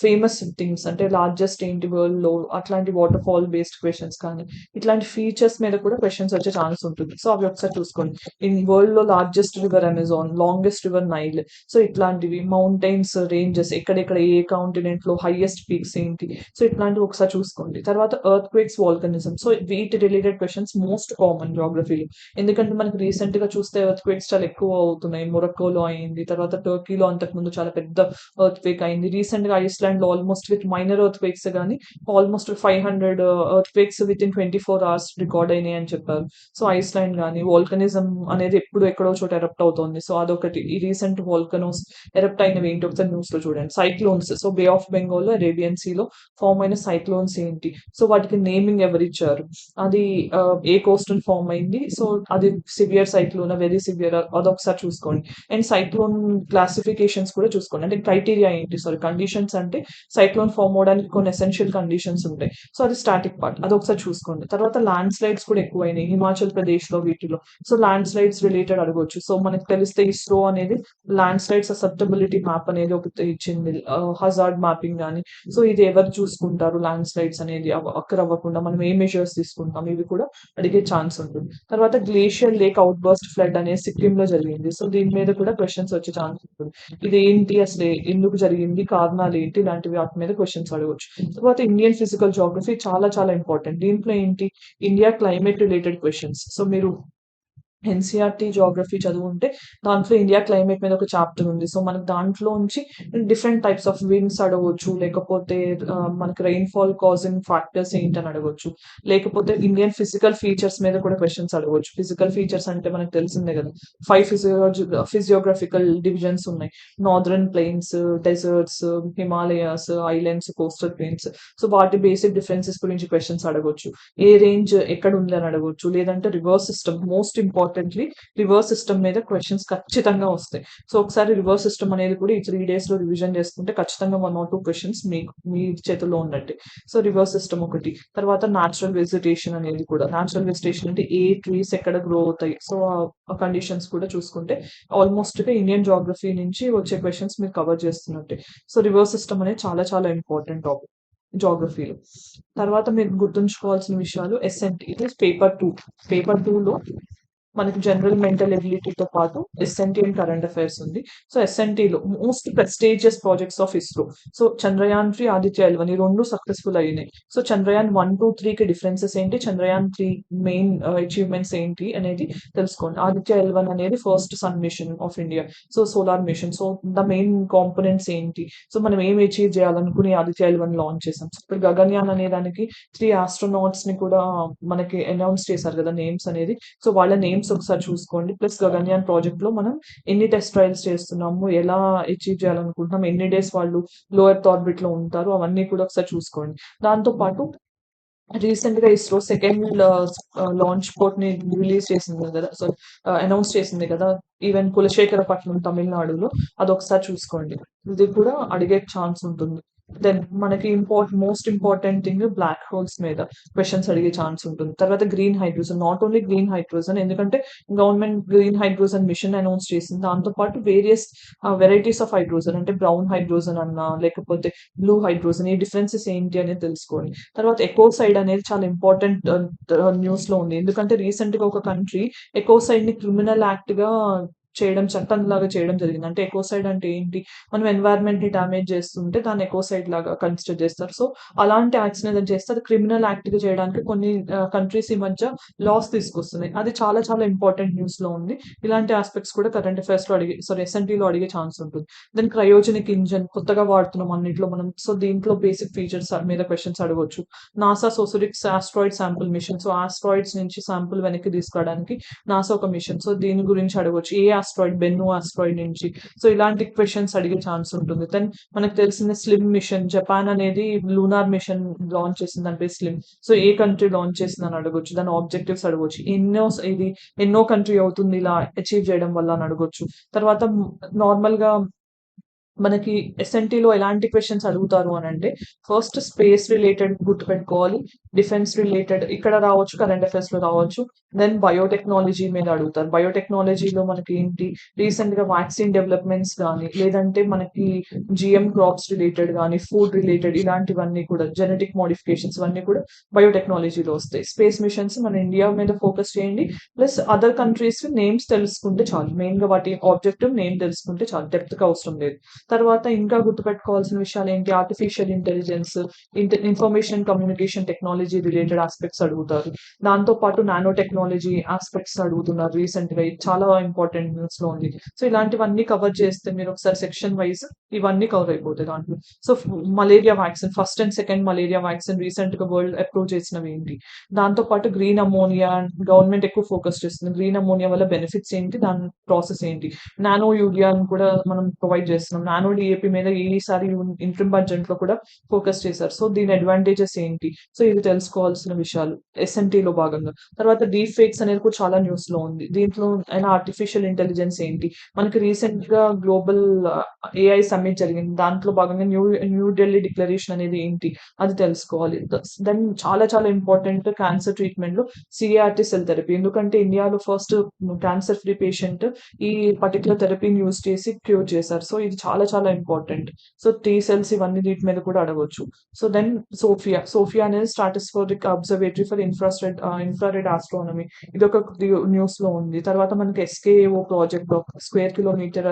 ఫేమస్ థింగ్స్ అంటే లార్జెస్ట్ ఏంటి వరల్డ్ లో, అట్లాంటి వాటర్ ఫాల్ బేస్డ్ క్వశ్చన్స్ కానీ, ఇట్లాంటి ఫీచర్స్ మీద కూడా క్వశ్చన్స్ వచ్చే ఛాన్స్ ఉంటుంది. సో అవి ఒకసారి చూసుకోండి. ఇన్ వరల్డ్ లో largest river Amazon, longest river Nile, so ఇట్లాంటివి మౌంటైన్స్, రేంజెస్, ఎక్కడెక్కడ ఏ కాంటినెంట్ లో హైయెస్ట్ పీక్స్ ఏంటి, సో ఇట్లాంటివి ఒకసారి చూసుకోండి. తర్వాత ఎర్త్ క్వేక్స్, వాల్కనిజం, సో వీటి రిలేటెడ్ క్వశ్చన్స్ మోస్ట్ కామన్ జాగ్రఫీలో. ఎందుకంటే మనకి రీసెంట్ గా చూస్తే ఎర్త్ క్వేక్స్ చాలా ఎక్కువ అవుతున్నాయి. మొరక్కోలో అయింది, తర్వాత టర్కీలో అంతకుముందు చాలా పెద్ద ఎర్త్ క్వేక్ అయింది. రీసెంట్ గా ఐస్లాండ్ లో almost with minor earthquakes కానీ almost 500 earthquakes within 24 hours record అయినాయి అని చెప్పారు. సో ఐస్లాండ్ కానీ, వాల్కనిజం అనేది ఎప్పుడు ఎక్కడో చోట ఎరప్ట్ అవుతుంది. సో అదొకటి. ఈ రీసెంట్ వాల్కనోస్ ఎరప్ట్ అయినవి ఏంటి ఒకసారి న్యూస్ లో చూడండి. Cyclones, so Bay of Bengal, Arabian సీలో ఫామ్ అయిన సైక్లోన్స్ ఏంటి? సో వాటికి నేమింగ్ ఎవరిచ్చారు? అది ఏ కోస్టల్ ఫామ్ అయింది? సో అది సివియర్ సైక్లోన్, వెరీ సివియర్, అదొకసారి చూసుకోండి. అండ్ సైక్లోన్ క్లాసిఫికేషన్స్ కూడా చూసుకోండి. అంటే క్రైటీరియా ఏంటి, సారీ కండిషన్స్ అంటే సైక్లోన్ ఫామ్ అవడానికి కొన్ని ఎసెన్షియల్ కండిషన్స్ ఉంటాయి. సో అది స్టాటిక్ పార్ట్, అది ఒకసారి చూసుకోండి. తర్వాత ల్యాండ్ స్లైడ్స్ కూడా ఎక్కువైనాయి హిమాచల్ ప్రదేశ్ లో, వీటిలో. సో ల్యాండ్ స్లైడ్స్ రిలేటెడ్ అడగవచ్చు. సో మనకి తెలిస్తే ఇస్రో అనేది ల్యాండ్ స్లైడ్ ససెప్టబిలిటీ మ్యాప్ అనేది ఒకటి ఇచ్చింది, హజార్డ్ మ్యాపింగ్ కానీ. సో ఇది ఎవరు చూసుకుంటారు ల్యాండ్ స్లైడ్స్ అనేది అక్కర్ అవ్వకుండా మనం ఏ మెజర్స్ తీసుకుంటాం, ఇవి కూడా అడిగే ఛాన్స్ ఉంటుంది. తర్వాత glacier lake out burst flood అనేది సిక్కిం లో జరిగింది. సో దీని మీద కూడా క్వశ్చన్స్ వచ్చే ఛాన్స్ ఉంటుంది. ఇది ఏంటి, అసలు ఎందుకు జరిగింది, కారణాలు ఏంటి, ఇలాంటివి వాటి మీద క్వశ్చన్స్ అడగవచ్చు. తర్వాత ఇండియన్ ఫిజికల్ జాగ్రఫీ చాలా చాలా ఇంపార్టెంట్. దీంట్లో ఏంటి, India climate related questions. So మీరు ఎన్సీఆర్టీ జాగ్రఫీ చదువుంటే దాంట్లో ఇండియా క్లైమేట్ మీద ఒక చాప్టర్ ఉంది. సో మనకి దాంట్లో నుంచి డిఫరెంట్ టైప్స్ ఆఫ్ విండ్స్ అడగవచ్చు, లేకపోతే మనకి రెయిన్ఫాల్ కాజింగ్ ఫ్యాక్టర్స్ ఏంటని అడగవచ్చు, లేకపోతే ఇండియన్ ఫిజికల్ ఫీచర్స్ మీద కూడా క్వశ్చన్స్ అడగవచ్చు. ఫిజికల్ ఫీచర్స్ అంటే మనకు తెలిసిందే కదా, 5 ఫిజియోగ్రఫికల్ డివిజన్స్ ఉన్నాయి: northern plains, deserts, Himalayas, islands, coastal plains. So వాటి బేసిక్ డిఫరెన్సెస్ గురించి క్వశ్చన్స్ అడగవచ్చు. ఏ రేంజ్ ఎక్కడ ఉంది అని అడగవచ్చు. లేదంటే rivers system, most importantly rivers system మీద క్వశ్చన్స్ ఖచ్చితంగా వస్తాయి. సో ఒకసారి రివర్స్ సిస్టమ్ అనేది కూడా ఈ 3 days లో రివిజన్ చేసుకుంటే ఖచ్చితంగా 1 or 2 క్వశ్చన్స్ మీ చేతుల్లో ఉన్నట్టే. సో రివర్స్ సిస్టమ్ ఒకటి. తర్వాత న్యాచురల్ వెజిటేషన్ అనేది కూడా, న్యాచురల్ వెజిటేషన్ అంటే ఏ ట్రీస్ ఎక్కడ గ్రో అవుతాయి, సో ఆ కండిషన్స్ కూడా చూసుకుంటే ఆల్మోస్ట్ గా ఇండియన్ జాగ్రఫీ నుంచి వచ్చే క్వశ్చన్స్ మీరు కవర్ చేస్తున్నట్టే. సో రివర్స్ సిస్టమ్ అనేది చాలా చాలా ఇంపార్టెంట్ టాపిక్ జాగ్రఫీలో. తర్వాత మీరు గుర్తుంచుకోవాల్సిన విషయాలు ఎస్ఎన్టీ, ఇట్ ఈస్ పేపర్ 2లో మనకి జనరల్ మెంటల్ ఎబిలిటీతో పాటు ఎస్ఎన్టీ అండ్ కరెంట్ అఫైర్స్ ఉంది. సో ఎస్ఎన్టీలో most prestigious projects of ISRO. So Chandrayaan 3, Aditya 11 ఈ రెండు సక్సెస్ఫుల్ అయినాయి. సో చంద్రయాన్ 1, 2, 3కి డిఫరెన్సెస్ ఏంటి, చంద్రయాన్ 3 మెయిన్ అచీవ్మెంట్స్ ఏంటి అనేది తెలుసుకోండి. ఆదిత్య 11 అనేది first sun mission of India, so solar mission. So the main components ఏంటి, సో మనం ఏం అచీవ్ చేయాలనుకుని ఆదిత్య 11 లాంచ్ చేసాం. సో ఇప్పుడు గగన్యాన్ అనే దానికి 3 ఆస్ట్రోనాట్స్ ని కూడా మనకి అనౌన్స్ చేశారు కదా, నేమ్స్ అనేది. సో వాళ్ళ నేమ్స్ ఒకసారి చూసుకోండి. ప్లస్ గగన్యాన్ ప్రాజెక్ట్ లో మనం ఎన్ని టెస్ట్ ట్రయల్స్ చేస్తున్నాము, ఎలా అచీవ్ చేయాలనుకుంటున్నాం, ఎన్ని డేస్ వాళ్ళు లో ఎర్త్ ఆర్బిట్ లో ఉంటారు, అవన్నీ కూడా ఒకసారి చూసుకోండి. దాంతో పాటు రీసెంట్ గా ఇస్రో సెకండ్ లాంచ్ పోర్ట్ ని రిలీజ్ చేసింది కదా, సో అనౌన్స్ చేసింది కదా, ఈవెన్ కులశేఖరపట్నం తమిళనాడులో. అదొకసారి చూసుకోండి, ఇది కూడా అడిగే ఛాన్స్ ఉంటుంది. దెన్ మనకి most important thing black holes మీద క్వశ్చన్స్ అడిగే ఛాన్స్ ఉంటుంది. తర్వాత green hydrogen, not only green hydrogen, ఎందుకంటే government green hydrogen mission announce చేసింది. దాంతో పాటు వేరియస్ వెరైటీస్ ఆఫ్ హైడ్రోజన్, అంటే బ్రౌన్ హైడ్రోజన్ అన్నా లేకపోతే బ్లూ హైడ్రోజన్, ఈ డిఫరెన్సెస్ ఏంటి అనేది తెలుసుకోండి. తర్వాత ఎకోసైడ్ అనేది చాలా ఇంపార్టెంట్ న్యూస్ లో ఉంది. ఎందుకంటే రీసెంట్ గా ఒక కంట్రీ ఎకోసైడ్ ని క్రిమినల్ యాక్ట్ గా చట్టం లాగా చేయడం జరిగింది. అంటే ఎకోసైడ్ అంటే ఏంటి, మనం ఎన్వైరన్మెంట్ ని డామేజ్ చేస్తుంటే దాన్ని ఎకోసైడ్ లాగా కన్సిడర్ చేస్తారు. సో అలాంటి యాక్ట్స్ ఏదైనా చేస్తే అది క్రిమినల్ యాక్ట్ గా చేయడానికి కొన్ని కంట్రీస్ ఈ మధ్య లాస్ తీసుకొస్తున్నాయి. అది చాలా చాలా ఇంపార్టెంట్ న్యూస్ లో ఉంది. ఇలాంటి ఆస్పెక్ట్స్ కూడా కరెంట్ అఫైర్స్ లో ఎస్ఎన్టీ లో అడిగే ఛాన్స్ ఉంటుంది. దెన్ క్రయోజనిక్ ఇంజన్ కొత్తగా వాడుతున్నాం అన్నింటిలో మనం. సో దీంట్లో బేసిక్ ఫీచర్స్ మీద క్వశ్చన్స్ అడగవచ్చు. నాసా సోసరిక్స్ asteroid sample mission, so asteroids నుంచి శాంపుల్ వెనక్కి తీసుకోవడానికి నాసా ఒక మిషన్. సో దీని గురించి అడగవచ్చు. ఏ ఆస్ట్రాయిడ్, బెన్ను ఆస్ట్రాయిడ్ నుంచి. సో ఇలాంటి క్వశ్చన్స్ అడిగే ఛాన్స్ ఉంటుంది. దెన్ మనకు తెలిసిన స్లిమ్ మిషన్, జపాన్ అనేది లూనార్ మిషన్ లాంచ్ చేసింది, అంటే స్లిమ్. సో ఏ కంట్రీ లాంచ్ చేసిందని అడగొచ్చు. దాని ఆబ్జెక్టివ్స్ అడగొచ్చు. ఎన్నో కంట్రీ అవుతుంది ఇలా అచీవ్ చేయడం వల్ల అని అడగొచ్చు. తర్వాత నార్మల్ గా మనకి ఎస్ఎన్టీలో ఎలాంటి క్వశ్చన్స్ అడుగుతారు అని అంటే, ఫస్ట్ స్పేస్ రిలేటెడ్ గుర్తుపెట్టుకోవాలి, డిఫెన్స్ రిలేటెడ్ ఇక్కడ రావచ్చు, కరెంట్ అఫైర్స్ లో రావచ్చు. దెన్ బయోటెక్నాలజీ మీద అడుగుతారు. బయోటెక్నాలజీలో మనకి ఏంటి, రీసెంట్ గా వ్యాక్సిన్ డెవలప్మెంట్స్ కానీ, లేదంటే మనకి జిఎం క్రాప్స్ రిలేటెడ్ కానీ, ఫుడ్ రిలేటెడ్ ఇలాంటివన్నీ కూడా, జెనెటిక్ మోడిఫికేషన్స్ ఇవన్నీ కూడా బయోటెక్నాలజీలో వస్తాయి. స్పేస్ మిషన్స్ మన ఇండియా మీద ఫోకస్ చేయండి, ప్లస్ అదర్ కంట్రీస్ నేమ్స్ తెలుసుకుంటే చాలు. మెయిన్ గా వాటి ఆబ్జెక్టివ్ నేమ్ తెలుసుకుంటే చాలు, డెప్త్ గా అవసరం లేదు. తర్వాత ఇంకా గుర్తుపెట్టుకోవాల్సిన విషయాలు ఏంటి, artificial intelligence, information communication technology related aspects అడుగుతారు. దాంతో పాటు నానో టెక్నాలజీ ఆస్పెక్ట్స్ అడుగుతున్నారు రీసెంట్ గా, ఇది చాలా ఇంపార్టెంట్ న్యూస్ లో ఉంది. సో ఇలాంటివన్నీ కవర్ చేస్తే మీరు ఒకసారి సెక్షన్ వైజ్ ఇవన్నీ కవర్ అయిపోతాయి దాంట్లో. So malaria vaccine, first and second malaria vaccine recent గా వరల్డ్ అప్రూవ్ చేసినవి ఏంటి, దాంతో పాటు గ్రీన్ అమోనియా గవర్నమెంట్ ఎక్కువ ఫోకస్ చేస్తుంది. గ్రీన్ అమోనియా వల్ల బెనిఫిట్స్ ఏంటి, దాని ప్రాసెస్ ఏంటి, నానో యూరియా కూడా మనం ప్రొవైడ్ చేస్తున్నాం. నానో డిఏపి మీద ఈసారి ఇంట్రిమ్ బడ్జెట్ లో కూడా ఫోకస్ చేశారు. సో దీని అడ్వాంటేజెస్ ఏంటి, సో ఇది తెలుసుకోవాల్సిన విషయాలు SNT లో భాగంగా. తర్వాత డీప్ ఫేక్స్ అనేది కూడా చాలా న్యూస్ లో ఉంది. దీంట్లో అయినా ఆర్టిఫిషియల్ ఇంటెలిజెన్స్ ఏంటి, మనకి రీసెంట్ గా గ్లోబల్ AI సమ్మిట్ జరిగింది. దాంట్లో భాగంగా న్యూ ఢిల్లీ డిక్లరేషన్ అనేది ఏంటి అది తెలుసుకోవాలి. దెన్ చాలా చాలా ఇంపార్టెంట్ క్యాన్సర్ ట్రీట్మెంట్ లో CAR-T సెల్ థెరపీ. ఎందుకంటే ఇండియాలో ఫస్ట్ క్యాన్సర్ ఫ్రీ పేషెంట్ ఈ పర్టికులర్ థెరపీని యూజ్ చేసి క్యూర్ చేశారు. సో ఇది చాలా చాలా ఇంపార్టెంట్. సో T cells ఇవన్నీ వీటి మీద కూడా అడగవచ్చు. సో దెన్ సోఫియా అనేది స్ట్రాటోస్ఫెరిక్ అబ్జర్వేటరీ ఫర్ ఇన్ఫ్రారెడ్ ఆస్ట్రానమీ. ఇది ఒక న్యూస్ లో ఉంది. తర్వాత మనకి SKAO ప్రాజెక్ట్ స్క్వేర్ కిలోమీటర్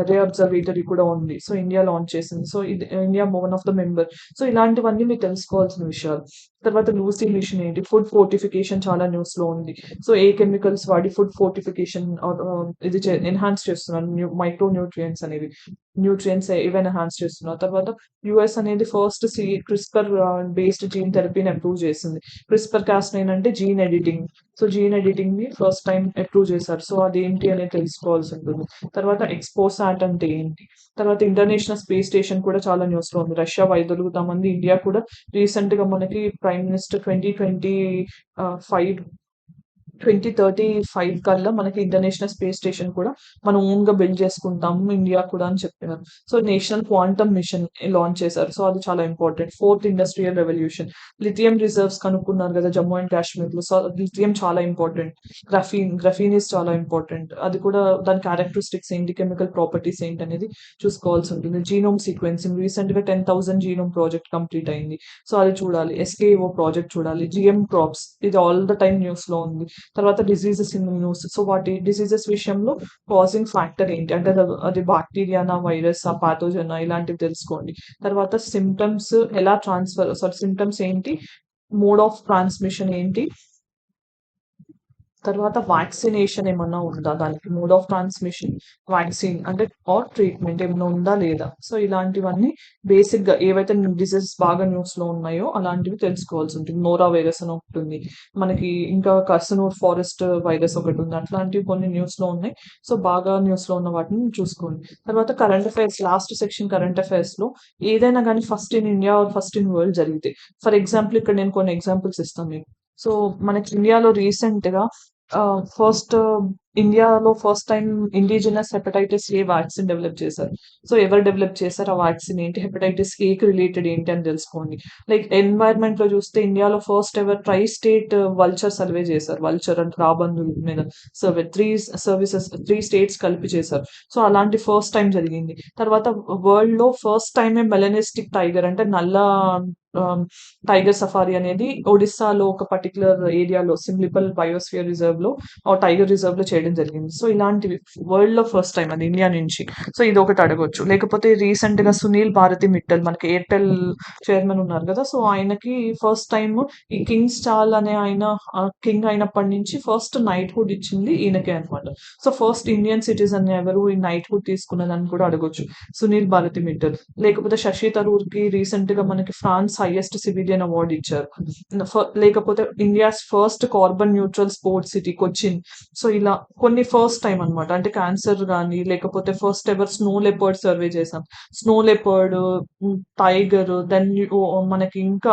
అరే అబ్జర్వేటరీ కూడా ఉంది. సో ఇండియా లాంచ్ చేసింది. సో ఇది India one of the member. So ఇలాంటివన్నీ మీరు తెలుసుకోవాల్సిన విషయాలు. తర్వాత లూసీ మిషన్ ఏంటి, ఫుడ్ ఫోర్టిఫికేషన్ చాలా న్యూస్ లో ఉంది. సో ఏ కెమికల్స్ వాడి ఫుడ్ ఫోర్టిఫికేషన్ ఇది ఎన్హాన్స్ చేస్తున్నారు, మైక్రో న్యూట్రియంట్స్ అనేవి న్యూట్రియంట్స్ ఏవైనా ఎన్హాన్స్ చేస్తున్నారు. తర్వాత US అనేది ఫస్ట్ క్రిస్పర్ బేస్డ్ జీన్ థెరపీని అప్రూవ్ చేసింది. CRISPR-Cas9 అంటే gene editing. So gene editing ని ఫస్ట్ టైం అప్రూవ్ చేశారు. సో అదేంటి అనేది తెలుసుకోవాల్సి ఉంటుంది. తర్వాత ఎక్స్పోసాట్ అంటే ఏంటి, తర్వాత ఇంటర్నేషనల్ స్పేస్ స్టేషన్ కూడా చాలా న్యూస్ లో ఉంది. రష్యా వైదొలుగుతామంది, ఇండియా కూడా రీసెంట్ గా మనకి ప్రైమ్ మినిస్టర్ 2035 కల్లా మనకి ఇంటర్నేషనల్ స్పేస్ స్టేషన్ కూడా మనం ఓన్ గా బిల్డ్ చేసుకుంటాము ఇండియా కూడా అని చెప్పినారు. So national quantum mission launch చేశారు. సో అది చాలా important. Fourth industrial revolution, lithium reserves కనుక్కున్నారు కదా జమ్మూ అండ్ కాశ్మీర్ లో. సో లిథియం చాలా ఇంపార్టెంట్. గ్రఫీన్ ఇస్ చాలా ఇంపార్టెంట్. అది కూడా దాని క్యారెక్టరిస్టిక్స్ ఏంటి, కెమికల్ ప్రాపర్టీస్ ఏంటి అనేది చూసుకోవాల్సి ఉంటుంది. జీనోమ్ సీక్వెన్సింగ్ రీసెంట్ గా 10,000 జీనోమ్ ప్రాజెక్ట్ కంప్లీట్ అయింది. సో అది చూడాలి. SKAO ప్రాజెక్ట్ చూడాలి. GM క్రాప్స్ ఇది ఆల్ ద టైమ్ న్యూస్ లో ఉంది. తర్వాత డిసీజెస్ ఇన్ న్యూస్. సో వాటి డిసీజెస్ విషయంలో కాజింగ్ ఫ్యాక్టర్ ఏంటి అంటే అది బాక్టీరియానా, వైరస్, పాథోజనా ఇలాంటివి తెలుసుకోండి. తర్వాత సిమ్టమ్స్ ఎలా సిమ్టమ్స్ ఏంటి, మోడ్ ఆఫ్ ట్రాన్స్మిషన్ ఏంటి, తర్వాత వ్యాక్సినేషన్ ఏమన్నా ఉందా, దానికి మోడ్ ఆఫ్ ట్రాన్స్మిషన్, వ్యాక్సిన్ అంటే ఆర్ ట్రీట్మెంట్ ఏమైనా ఉందా లేదా. సో ఇలాంటివన్నీ బేసిక్ గా ఏవైతే డిసీజెస్ బాగా న్యూస్ లో ఉన్నాయో అలాంటివి తెలుసుకోవాల్సి ఉంటుంది. నోరా వైరస్ అని ఒకటి ఉంది మనకి, ఇంకా కర్సనూర్ ఫారెస్ట్ వైరస్ ఒకటి ఉంది. అట్లాంటివి కొన్ని న్యూస్ లో ఉన్నాయి. సో బాగా న్యూస్ లో ఉన్న వాటిని చూసుకోండి. తర్వాత current affairs, last section current affairs లో ఏదైనా కానీ first in India or first in world జరిగితే, ఫర్ ఎగ్జాంపుల్ ఇక్కడ నేను కొన్ని ఎగ్జాంపుల్స్ ఇస్తాను మీకు. సో మనకి ఇండియాలో రీసెంట్ గా ఫస్ట్ ఇండియాలో first time indigenous hepatitis A vaccine develop చేశారు. సో ఎవరు డెవలప్ చేశారు, ఆ వ్యాక్సిన్ ఏంటి, హెపటైటిస్ ఏకి రిలేటెడ్ ఏంటి అని తెలుసుకోండి. లైక్ ఎన్వైర్న్మెంట్ లో చూస్తే ఇండియాలో first ever tri state vulture survey చేశారు. వల్చర్ అంటే రాబందుల మీద సర్వే, 3 స్టేట్స్ కలిపి చేశారు. సో అలాంటి ఫస్ట్ టైం జరిగింది. తర్వాత వరల్డ్ లో ఫస్ట్ టైమే మెలనిస్టిక్ టైగర్ అంటే నల్ల టైగర్ సఫారీ అనేది ఒడిస్సాలో ఒక పర్టికులర్ ఏరియాలో సిమ్లిపల్ బయోస్ఫియర్ రిజర్వ్ లో టైగర్ రిజర్వ్ లో చేయడం జరిగింది. సో ఇలాంటివి వరల్డ్ లో ఫస్ట్ టైం అది ఇండియా నుంచి. సో ఇది ఒకటి అడగొచ్చు. లేకపోతే రీసెంట్ గా సునీల్ భారతి మిట్టల్ మనకి ఎయిర్టెల్ చైర్మన్ ఉన్నారు కదా, సో ఆయనకి ఫస్ట్ టైం ఈ కింగ్ స్టాల్ అనే ఆయన కింగ్ అయినప్పటి నుంచి ఫస్ట్ నైట్ హుడ్ ఇచ్చింది ఈయనకే అనమాట. సో ఫస్ట్ ఇండియన్ సిటిజన్ ఎవరు ఈ నైట్ హుడ్ తీసుకున్నదని కూడా అడగొచ్చు, సునీల్ భారతి మిట్టల్. లేకపోతే శశి థరూర్ కి రీసెంట్ గా మనకి ఫ్రాన్స్ హైయెస్ట్ సివిలియన్ అవార్డు ఇచ్చారు. లేకపోతే India's first carbon neutral sports city Cochin. So ఇలా కొన్ని ఫస్ట్ టైం అన్నమాట. అంటే క్యాన్సర్ కానీ లేకపోతే first ever snow leopard survey చేసాం. స్నో లెపర్డ్, టైగర్, దెన్ మనకి ఇంకా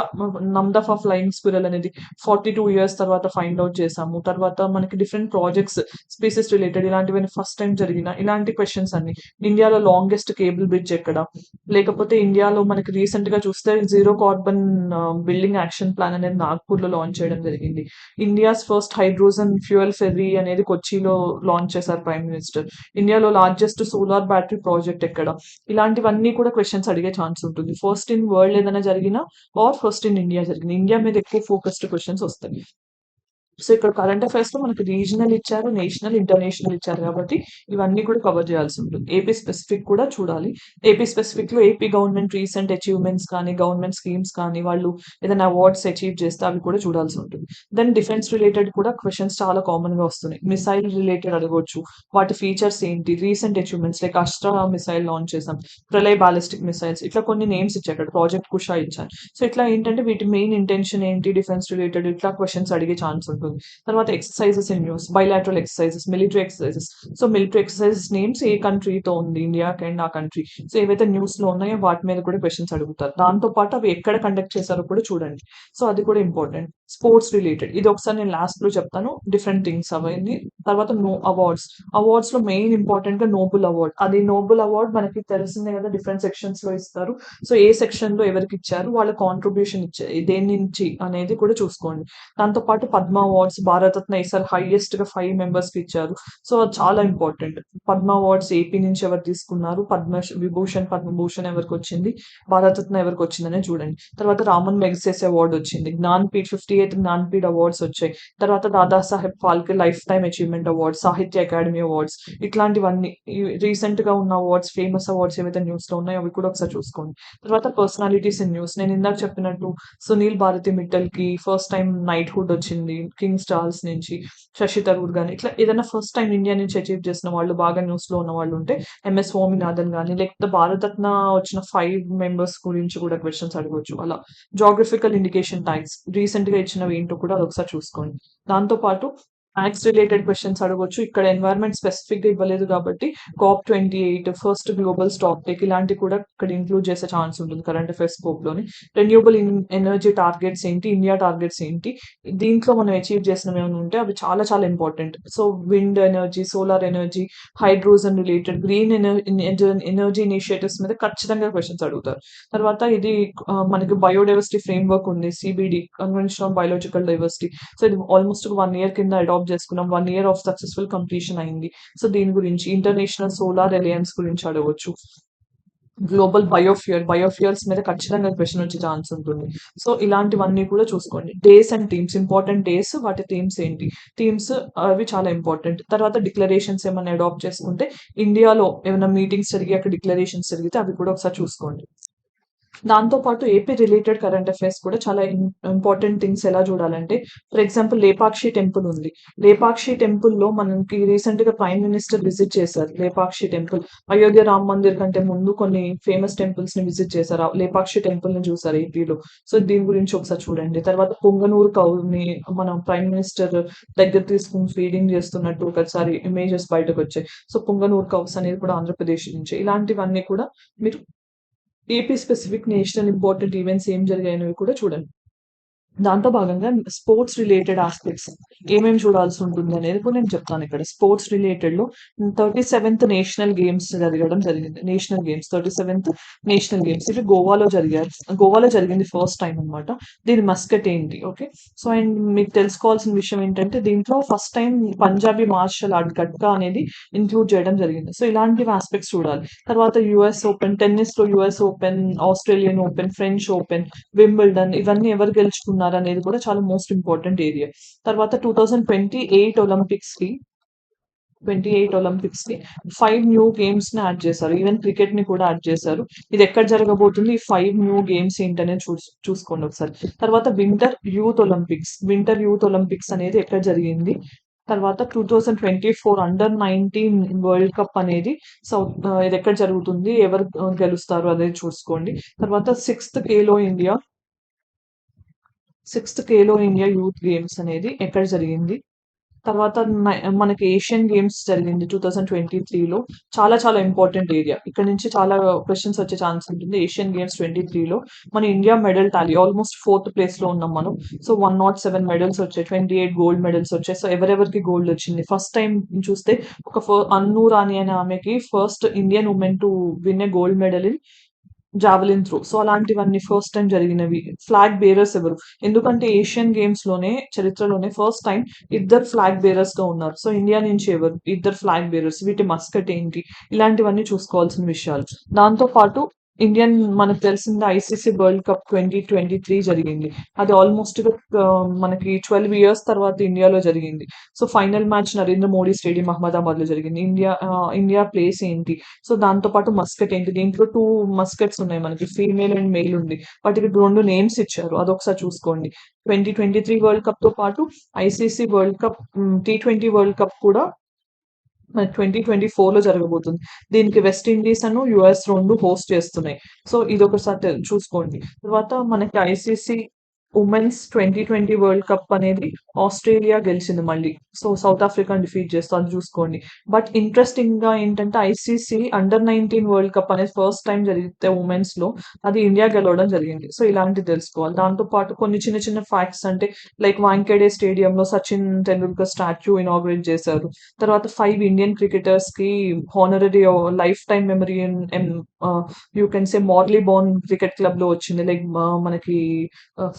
నమ్దఫా ఫ్లయింగ్ స్క్విరల్ అనేది 42 years తర్వాత ఫైండ్ అవుట్ చేసాము. తర్వాత మనకి డిఫరెంట్ ప్రాజెక్ట్స్ స్పీసెస్ రిలేటెడ్ ఇలాంటివన్నీ ఫస్ట్ టైం జరిగిన ఇలాంటి క్వశ్చన్స్ అన్ని. ఇండియాలో లాంగెస్ట్ కేబుల్ బ్రిడ్జ్ ఎక్కడ, లేకపోతే ఇండియాలో మనకి రీసెంట్ గా చూస్తే zero carbon building action plan అనేది నాగ్పూర్ లో లాంచ్ చేయడం జరిగింది. India's first hydrogen fuel ferry అనేది కొచ్చిలో లాంచ్ చేశారు ప్రైమ్ మినిస్టర్. ఇండియాలో లార్జెస్ట్ సోలార్ బ్యాటరీ ప్రాజెక్ట్ ఎక్కడ, ఇలాంటివన్నీ కూడా క్వశ్చన్స్ అడిగే ఛాన్స్ ఉంటుంది. ఫస్ట్ ఇన్ వరల్డ్ ఏదైనా జరిగినా ఆర్ ఫస్ట్ ఇన్ ఇండియా జరిగిన, ఇండియా మీద ఎక్కువ ఫోకస్డ్ క్వశ్చన్స్ వస్తాయి. సో ఇక్కడ కరెంట్ అఫైర్స్ లో మనకి రీజనల్ ఇచ్చారు, నేషనల్, ఇంటర్నేషనల్ ఇచ్చారు కాబట్టి ఇవన్నీ కూడా కవర్ చేయాల్సి ఉంటుంది. ఏపీ స్పెసిఫిక్ కూడా చూడాలి. ఏపీ స్పెసిఫిక్ లో ఏపీ గవర్నమెంట్ రీసెంట్ అచీవ్మెంట్స్ కానీ గవర్నమెంట్ స్కీమ్స్ కానీ వాళ్ళు ఏదైనా అవార్డ్స్ అచీవ్ చేస్తే అవి కూడా చూడాల్సి ఉంటుంది. దెన్ డిఫెన్స్ రిలేటెడ్ కూడా క్వశ్చన్స్ చాలా కామన్ గా వస్తున్నాయి. మిసైల్ రిలేటెడ్ అడగవచ్చు, వాటి ఫీచర్స్ ఏంటి, recent achievements like Astra missile launch చేసాం, ప్రళయ్ బాలిస్టిక్ మిసైల్స్, ఇట్లా కొన్ని నేమ్స్ ఇచ్చారు. ప్రాజెక్ట్ కుషా ఇచ్చాను. సో ఇట్లా ఏంటంటే వీటి మెయిన్ ఇంటెన్షన్ ఏంటి, డిఫెన్స్ రిలేటెడ్ ఇట్లా క్వశ్చన్స్ అడిగే ఛాన్స్ ఉంటుంది. ఉంటుంది. తర్వాత exercises in news, bilateral exercises, military exercises. So military exercises names ఏ కంట్రీతో ఉంది, ఇండియాకి అండ్ ఆ కంట్రీ. సో ఏవైతే న్యూస్ లో ఉన్నాయో వాటి మీద కూడా క్వశ్చన్స్ అడుగుతారు. దాంతో పాటు అవి ఎక్కడ కండక్ట్ చేశారో కూడా చూడండి. సో అది కూడా ఇంపార్టెంట్. స్పోర్ట్స్ రిలేటెడ్ ఇది ఒకసారి నేను లాస్ట్ లో చెప్తాను, డిఫరెంట్ థింగ్స్ అవన్నీ. తర్వాత నో అవార్డ్స్. అవార్డ్స్ లో మెయిన్ ఇంపార్టెంట్ గా నోబెల్ అవార్డ్. అది నోబెల్ అవార్డ్ మనకి తెలిసిందే కదా, డిఫరెంట్ సెక్షన్స్ లో ఇస్తారు. సో ఏ సెక్షన్ లో ఎవరికి ఇచ్చారు, వాళ్ళ కాంట్రిబ్యూషన్ ఇచ్చారు దేని నుంచి అనేది కూడా చూసుకోండి. దాంతో పాటు పద్మ అవార్డ్స్, భారతరత్న ఈసారి హైయెస్ట్ గా 5 మెంబర్స్ కి ఇచ్చారు. సో అది చాలా ఇంపార్టెంట్. పద్మ అవార్డ్స్ ఏపీ నుంచి ఎవరు తీసుకున్నారు, విభూషణ్ పద్మభూషణ్ ఎవరికి వచ్చింది, భారతరత్న ఎవరికి వచ్చిందనే చూడండి. తర్వాత రామన్ మెగ్సెస్ అవార్డు వచ్చింది, జ్ఞాన్పీఠ్ 58 జ్ఞాన్పీఠ్ అవార్డ్స్ వచ్చాయి. తర్వాత Dadasaheb Phalke life time achievement awards, సాహిత్య అకాడమీ అవార్డ్స్, ఇట్లాంటివన్నీ రీసెంట్ గా ఉన్న అవార్డ్స్, ఫేమస్ అవార్డ్స్ ఏవైతే న్యూస్ లో ఉన్నాయో అవి కూడా ఒకసారి చూసుకోండి. తర్వాత పర్సనాలిటీస్ ఇన్ న్యూస్, నేను ఇందాక చెప్పినట్టు సునీల్ భారతి మిట్టల్ కి ఫస్ట్ టైం నైట్ హుడ్ వచ్చింది కింగ్ స్టార్స్ నుంచి. శశి థరూర్ గాని ఇట్లా ఏదైనా ఫస్ట్ టైం ఇండియా నుంచి అచీవ్ చేసిన వాళ్ళు, బాగా న్యూస్ లో ఉన్న వాళ్ళు ఉంటే ఎంఎస్ స్వామినాథన్ గాని, లేకపోతే భారతరత్న వచ్చిన 5 మెంబర్స్ గురించి కూడా క్వశ్చన్స్ అడగవచ్చు. అలా జాగ్రఫికల్ ఇండికేషన్ ట్యాగ్స్ రీసెంట్ గా ఇచ్చినవి ఏంటో కూడా అదొకసారి చూసుకోండి. దాంతో పాటు ట్యాక్స్ రిలేటెడ్ క్వశ్చన్స్ అడగొచ్చు. ఇక్కడ ఎన్వైరన్మెంట్ స్పెసిఫిక్ గా ఇవ్వలేదు కాబట్టి COP28, first global stock take ఇలాంటివి కూడా ఇక్కడ ఇంక్లూడ్ చేసే ఛాన్స్ ఉంటుంది కరెంట్ అఫైర్స్ స్కోప్ లోని. రెన్యూబుల్ ఎనర్జీ టార్గెట్స్ ఏంటి, ఇండియా టార్గెట్స్ ఏంటి, దీంట్లో మనం అచీవ్ చేసినవి ఏమైనా ఉంటే అవి చాలా చాలా important. So wind energy, solar energy, hydrogen related, green energy initiatives మీద ఖచ్చితంగా క్వశ్చన్స్ అడుగుతారు. తర్వాత ఇది మనకి బయోడైవర్సిటీ ఫ్రేమ్ వర్క్ ఉంది, CBD, convention on biological diversity. So ఇది ఆల్మోస్ట్ 1 ఇయర్ కింద అడాప్ట్ చేసుకున్నాం, 1 ఇయర్ ఆఫ్ సక్సెస్ఫుల్ కంప్లీషన్ అయింది. సో దీని గురించి ఇంటర్నేషనల్ సోలార్ అలయన్స్ గురించి అడగవచ్చు. గ్లోబల్ బయోఫ్యూయల్స్ మీద ఖచ్చితంగా క్వశ్చన్ వచ్చే ఛాన్స్ ఉంటుంది. సో ఇలాంటివన్నీ కూడా చూసుకోండి. Days and themes, important days, వాటి థీమ్స్ ఏంటి, థీమ్స్ అవి చాలా ఇంపార్టెంట్. తర్వాత డిక్లరేషన్స్ ఏమైనా అడాప్ట్ చేసుకుంటే, ఇండియాలో ఏమైనా మీటింగ్స్ జరిగి అక్కడ డిక్లరేషన్స్ జరిగితే అవి కూడా ఒకసారి చూసుకోండి. దాంతో పాటు ఏపీ రిలేటెడ్ కరెంట్ అఫైర్స్ కూడా చాలా ఇంపార్టెంట్ థింగ్స్ ఎలా చూడాలంటే, ఫర్ ఎగ్జాంపుల్ లేపాక్షి టెంపుల్ ఉంది. లేపాక్షి టెంపుల్ లో మనకి రీసెంట్ గా ప్రైమ్ మినిస్టర్ విజిట్ చేశారు లేపాక్షి టెంపుల్. అయోధ్య రామ్ మందిర్ కంటే ముందు కొన్ని ఫేమస్ టెంపుల్స్ ని విజిట్ చేశారు, ఆ లేపాక్షి టెంపుల్ ని చూసారు ఏపీలో. సో దీని గురించి ఒకసారి చూడండి. తర్వాత పొంగనూరు కౌని మనం ప్రైమ్ మినిస్టర్ దగ్గర తీసుకుని ఫీడింగ్ చేస్తున్నట్టు ఒకసారి ఇమేజెస్ బయటకు వచ్చాయి. సో పొంగనూరు కౌస్ అనేది కూడా ఆంధ్రప్రదేశ్ నుంచి. ఇలాంటివన్నీ కూడా మీరు AP specific national important events ఏం జరిగాయనేవి కూడా చూడండి. దాంతో భాగంగా స్పోర్ట్స్ రిలేటెడ్ ఆస్పెక్ట్స్ ఏమేమి చూడాల్సి ఉంటుంది అనేది కూడా నేను చెప్తాను ఇక్కడ. స్పోర్ట్స్ రిలేటెడ్ లో 37th నేషనల్ గేమ్స్ జరగడం జరిగింది. National games 37th national games ఇవి గోవాలో జరిగింది ఫస్ట్ టైం అన్నమాట. దీని మస్కట్ ఏంటి, ఓకే. సో అండ్ మీకు తెలుసుకోవాల్సిన విషయం ఏంటంటే, దీంట్లో first time Punjabi martial art Gatka అనేది ఇంక్లూడ్ చేయడం జరిగింది. సో ఇలాంటి ఆస్పెక్ట్స్ చూడాలి. తర్వాత యుఎస్ ఓపెన్, టెన్నిస్ లో US open, Australian open, French open, Wimbledon, ఇవన్నీ ఎవరు గెలుచుకున్నారు అనేది కూడా చాలా మోస్ట్ ఇంపార్టెంట్ ఏరియా. తర్వాత 2028 ఒలింపిక్స్ కి 5 న్యూ గేమ్స్ ని యాడ్ చేశారు. ఈవెన్ క్రికెట్ ని కూడా యాడ్ చేశారు. ఇది ఎక్కడ జరగబోతుంది, ఈ 5 న్యూ గేమ్స్ ఏంటనేది చూసుకోండి ఒకసారి. తర్వాత వింటర్ యూత్ ఒలింపిక్స్ అనేది ఎక్కడ జరిగింది. తర్వాత 2024 అండర్-19 వరల్డ్ కప్ అనేది ఇది ఎక్కడ జరుగుతుంది, ఎవరు గెలుస్తారు అనేది చూసుకోండి. తర్వాత sixth Khelo India youth games అనేది ఎక్కడ జరిగింది. తర్వాత మనకి ఏషియన్ గేమ్స్ జరిగింది 2023లో. చాలా చాలా ఇంపార్టెంట్ ఏరియా. ఇక్కడ నుంచి చాలా క్వశ్చన్స్ వచ్చే ఛాన్స్ ఉంటుంది. ఏషియన్ గేమ్స్ 23లో మన India medal Tally almost 4th place లో ఉన్నాం మనం. సో 107 మెడల్స్ వచ్చాయి, 28 గోల్డ్ మెడల్స్ వచ్చాయి. సో ఎవరెవరికి గోల్డ్ వచ్చింది, ఫస్ట్ టైం చూస్తే అన్ను రాణి అనే ఆమెకి first Indian women to win a gold medal in javelin throw. So అలాంటివన్నీ ఫస్ట్ టైం జరిగినవి. ఫ్లాగ్ బేరర్స్ ఎవరు, ఎందుకంటే ఏషియన్ గేమ్స్ లోనే చరిత్రలోనే ఫస్ట్ టైం ఇద్దరు ఫ్లాగ్ బేరర్స్ గా ఉన్నారు. సో ఇండియా నుంచి ఎవరు ఇద్దరు ఫ్లాగ్ బేరర్స్, వీటి మస్కట్ ఏంటి, ఇలాంటివన్నీ చూసుకోవాల్సిన విషయాలు. దాంతో పాటు మనకు తెలిసింది ఐసీసీ వరల్డ్ కప్ 2023 జరిగింది. అది ఆల్మోస్ట్ మనకి 12 ఇయర్స్ తర్వాత ఇండియాలో జరిగింది. So final match Narendra Modi stadium Ahmedabad లో జరిగింది. ఇండియా ప్లేస్ ఏంటి, సో దాంతో పాటు మస్కట్ ఏంటి. దీంట్లో 2 మస్కట్స్ ఉన్నాయి మనకి, ఫీమేల్ అండ్ మేల్ ఉంది. వాటికి 2 నేమ్స్ ఇచ్చారు, అదొకసారి చూసుకోండి. 2023 వరల్డ్ కప్ తో పాటు ICC world cup, T20 world cup కూడా 2024లో జరగబోతుంది. దీనికి వెస్ట్ ఇండీస్ అను యుఎస్ 2 హోస్ట్ చేస్తున్నాయి. సో ఇది ఒకసారి చూసుకోండి. తర్వాత మనకి ఐసీసీ ఉమెన్స్ 2020 వరల్డ్ కప్ అనేది ఆస్ట్రేలియా గెలిచింది మళ్ళీ. సో, సౌత్ ఆఫ్రికాని డిఫీట్ చేస్తూ అది చూసుకోండి. బట్ ఇంట్రెస్టింగ్‌గా ఏంటంటే ఐసీసీ అండర్-19 వరల్డ్ కప్ అనేది ఫస్ట్ టైమ్ జరిగితే ఉమెన్స్‌లో అది ఇండియా గెలవడం జరిగింది. సో, ఇలాంటివి తెలుసుకోవాలి. దాంతో పాటు కొన్ని చిన్న చిన్న ఫ్యాక్ట్స్ అంటే లైక్ వాంఖేడే స్టేడియంలో సచిన్ టెండూల్కర్ స్టాచ్యూ ఇనాగ్రేట్ చేశారు. తర్వాత 5 ఇండియన్ క్రికెటర్స్‌కి honorary life time memory you can say Marylebone cricket క్లబ్‌లో వచ్చింది. లైక్ మనకి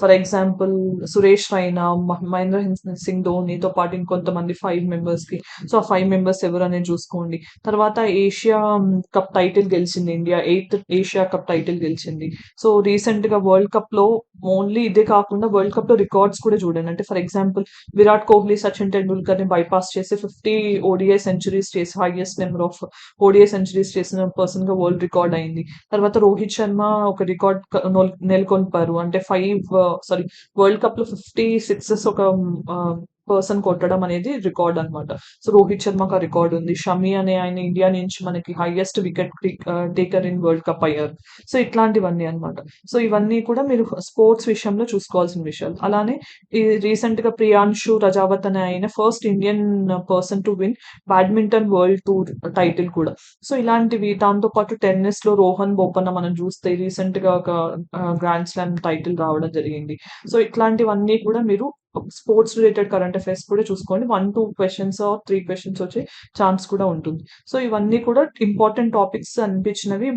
ఫర్ ఎగ్జాంపుల్ సురేష్ రైనా, మహేంద్ర సింగ్ ధోనితో పాటు ఇంకొంతమంది 5 మెంబర్స్‌కి. సో, ఆ 5 మెంబర్స్ ఎవరనేది చూసుకోండి. తర్వాత ఏషియా కప్ టైటిల్ గెలిచింది ఇండియా. 8థ్ ఏషియా కప్ టైటిల్ గెలిచింది. సో, రీసెంట్‌గా వరల్డ్ కప్‌లో ఓన్లీ ఇదే కాకుండా వరల్డ్ కప్‌లో రికార్డ్స్ కూడా చూడండి. అంటే ఫర్ ఎగ్జాంపుల్ విరాట్ కోహ్లీ, సచిన్ టెండూల్కర్‌ని బైపాస్ చేసి 50 ఓడీఐ సెంచరీస్ చేసి highest number of ODI centuries చేసిన పర్సన్‌గా వరల్డ్ రికార్డ్ అయింది. తర్వాత రోహిత్ శర్మ ఒక రికార్డ్ నెలకొల్పారు. అంటే 5 సారీ వరల్డ్ కప్‌లో 50 సిక్సెస్ ఒక పర్సన్ కొట్టడం అనేది రికార్డ్ అన్నమాట. సో, రోహిత్ శర్మకి ఆ రికార్డ్ ఉంది. షమి అనే ఆయన ఇండియా నుంచి మనకి highest wicket taker in world cup అయ్యారు. సో, ఇట్లాంటివన్నీ అన్నమాట. సో, ఇవన్నీ కూడా మీరు స్పోర్ట్స్ విషయంలో చూసుకోవాల్సిన విషయాలు. అలానే ఈ రీసెంట్‌గా ప్రియాంశు రజావత్ అనే ఆయన first Indian person to win badminton world tour title కూడా. సో, ఇలాంటివి దాంతో పాటు టెన్నిస్‌లో రోహన్ బొపన్న మనం చూస్తే రీసెంట్‌గా ఒక గ్రాండ్ స్లామ్ టైటిల్ రావడం జరిగింది. సో, ఇట్లాంటివన్నీ కూడా మీరు స్పోర్ట్స్ రిలేటెడ్ కరెంట్ అఫైర్స్ కూడా చూసుకోండి. 1, 2 క్వెషన్స్ ఆర్ 3 క్వెషన్స్ వచ్చే ఛాన్స్ కూడా ఉంటుంది. సో, ఇవన్నీ కూడా ఇంపార్టెంట్ టాపిక్స్ అనిపించినవి.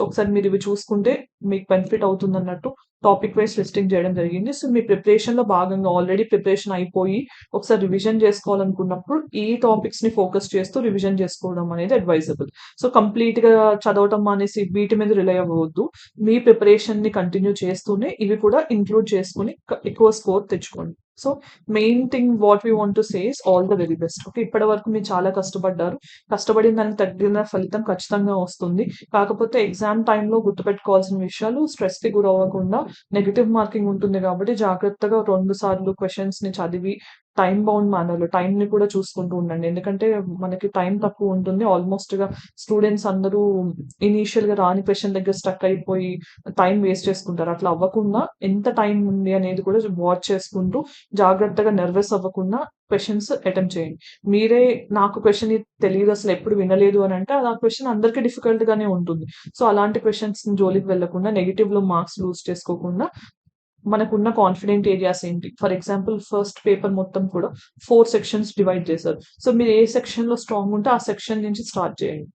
ఒకసారి మీరు ఇవి చూసుకుంటే మీకు బెనిఫిట్ అవుతుందన్నట్టు టాపిక్ వైస్ లిస్టింగ్ చేయడం జరిగింది. సో, మీ ప్రిపరేషన్‌లో భాగంగా ఆల్రెడీ ప్రిపరేషన్ అయిపోయి ఒకసారి రివిజన్ చేసుకోవాలనుకున్నప్పుడు ఈ టాపిక్స్‌ని ఫోకస్ చేస్తూ రివిజన్ చేసుకోవడం అనేది అడ్వైజబుల్. సో, కంప్లీట్‌గా చదవటం మానేసి వీటి మీద రిలై అవ్వవద్దు. మీ ప్రిపరేషన్‌ని కంటిన్యూ చేస్తూనే ఇవి కూడా ఇంక్లూడ్ చేసుకొని ఎక్కువ స్కోర్ తెచ్చుకోండి. So, main thing what we want to say is all the very best. Okay. ఇప్పటివరకు మీరు చాలా కష్టపడ్డారు. కష్టపడిన దానికి తగిన ఫలితం ఖచ్చితంగా వస్తుంది. కాకపోతే ఎగ్జామ్ టైమ్‌లో గుర్తుపెట్టుకోవాల్సిన విషయాలు స్ట్రెస్‌కి గురవ్వకుండా నెగెటివ్ మార్కింగ్ ఉంటుంది కాబట్టి జాగ్రత్తగా 2 సార్లు క్వెషన్స్‌ని చదివి టైమ్ బౌండ్ మేనర్‌లో టైమ్‌ని కూడా చూసుకుంటూ ఉండండి. ఎందుకంటే మనకి టైమ్ తక్కువ ఉంటుంది. ఆల్‌మోస్ట్‌గా స్టూడెంట్స్ అందరూ ఇనీషియల్‌గా రాని క్వెషన్ దగ్గర స్టక్ అయిపోయి టైమ్ వేస్ట్ చేసుకుంటారు. అట్లా అవ్వకుండా ఎంత టైమ్ ఉంది అనేది కూడా వాచ్ చేసుకుంటూ జాగ్రత్తగా నర్వస్ అవ్వకుండా క్వెషన్స్ అటెంప్ట్ చేయండి. మీరే నాకు క్వెషన్ ఇది తెలీదు అసలు ఎప్పుడు వినలేదు అని అంటే ఆ క్వెషన్ అందరికీ డిఫికల్ట్ గానే ఉంటుంది. సో, అలాంటి క్వెషన్స్ జోలికి వెళ్ళకుండా నెగెటివ్‌లో మార్క్స్ లూజ్ చేసుకోకుండా మనకున్న కాన్ఫిడెంట్ ఏరియాస్ ఏంటి? ఫర్ ఎగ్జాంపుల్ ఫస్ట్ పేపర్ మొత్తం కూడా 4 సెక్షన్స్ డివైడ్ చేశారు. సో, మీరు ఏ సెక్షన్‌లో స్ట్రాంగ్ ఉంటే ఆ సెక్షన్ నుంచి స్టార్ట్ చేయండి.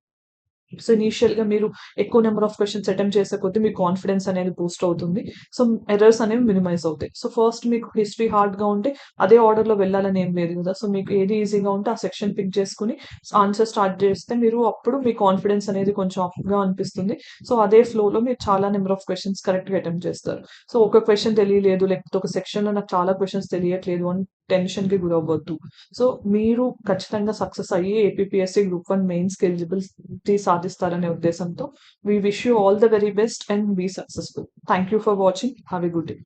సో, ఇనీషియల్‌గా మీరు ఎక్కువ నంబర్ ఆఫ్ క్వెషన్స్ అటెంప్ట్ చేసే కొద్దీ మీ కాన్ఫిడెన్స్ అనేది బూస్ట్ అవుతుంది. సో, ఎర్రర్స్ అనేవి మినిమైజ్ అవుతాయి. సో, ఫస్ట్ మీకు హిస్టరీ హార్డ్‌గా ఉంటే అదే ఆర్డర్‌లో వెళ్ళాలని ఏం లేదు కదా! సో, మీకు ఏది ఈజీగా ఉంటే ఆ సెక్షన్ పిక్ చేసుకొని ఆన్సర్ స్టార్ట్ చేస్తే మీరు అప్పుడు మీ కాన్ఫిడెన్స్ అనేది కొంచెం అప్‌గా అనిపిస్తుంది. సో, అదే ఫ్లోలో మీరు చాలా నంబర్ ఆఫ్ క్వెషన్స్ కరెక్ట్‌గా అటెంప్ట్ చేస్తారు. సో, ఒక క్వెషన్ తెలియలేదు లేకపోతే ఒక సెక్షన్‌లో నాకు చాలా క్వెషన్స్ తెలియట్లేదు అని టెన్షన్‌కి గురవ్వద్దు. సో, మీరు ఖచ్చితంగా సక్సెస్ అయ్యి ఏపీపీఎస్సీ గ్రూప్ 1 మెయిన్స్‌కి ఎలిజిబిలిటీ సాధిస్తారనే ఉద్దేశంతో we wish you all the very best and be successful. Thank you for watching. Have a good day.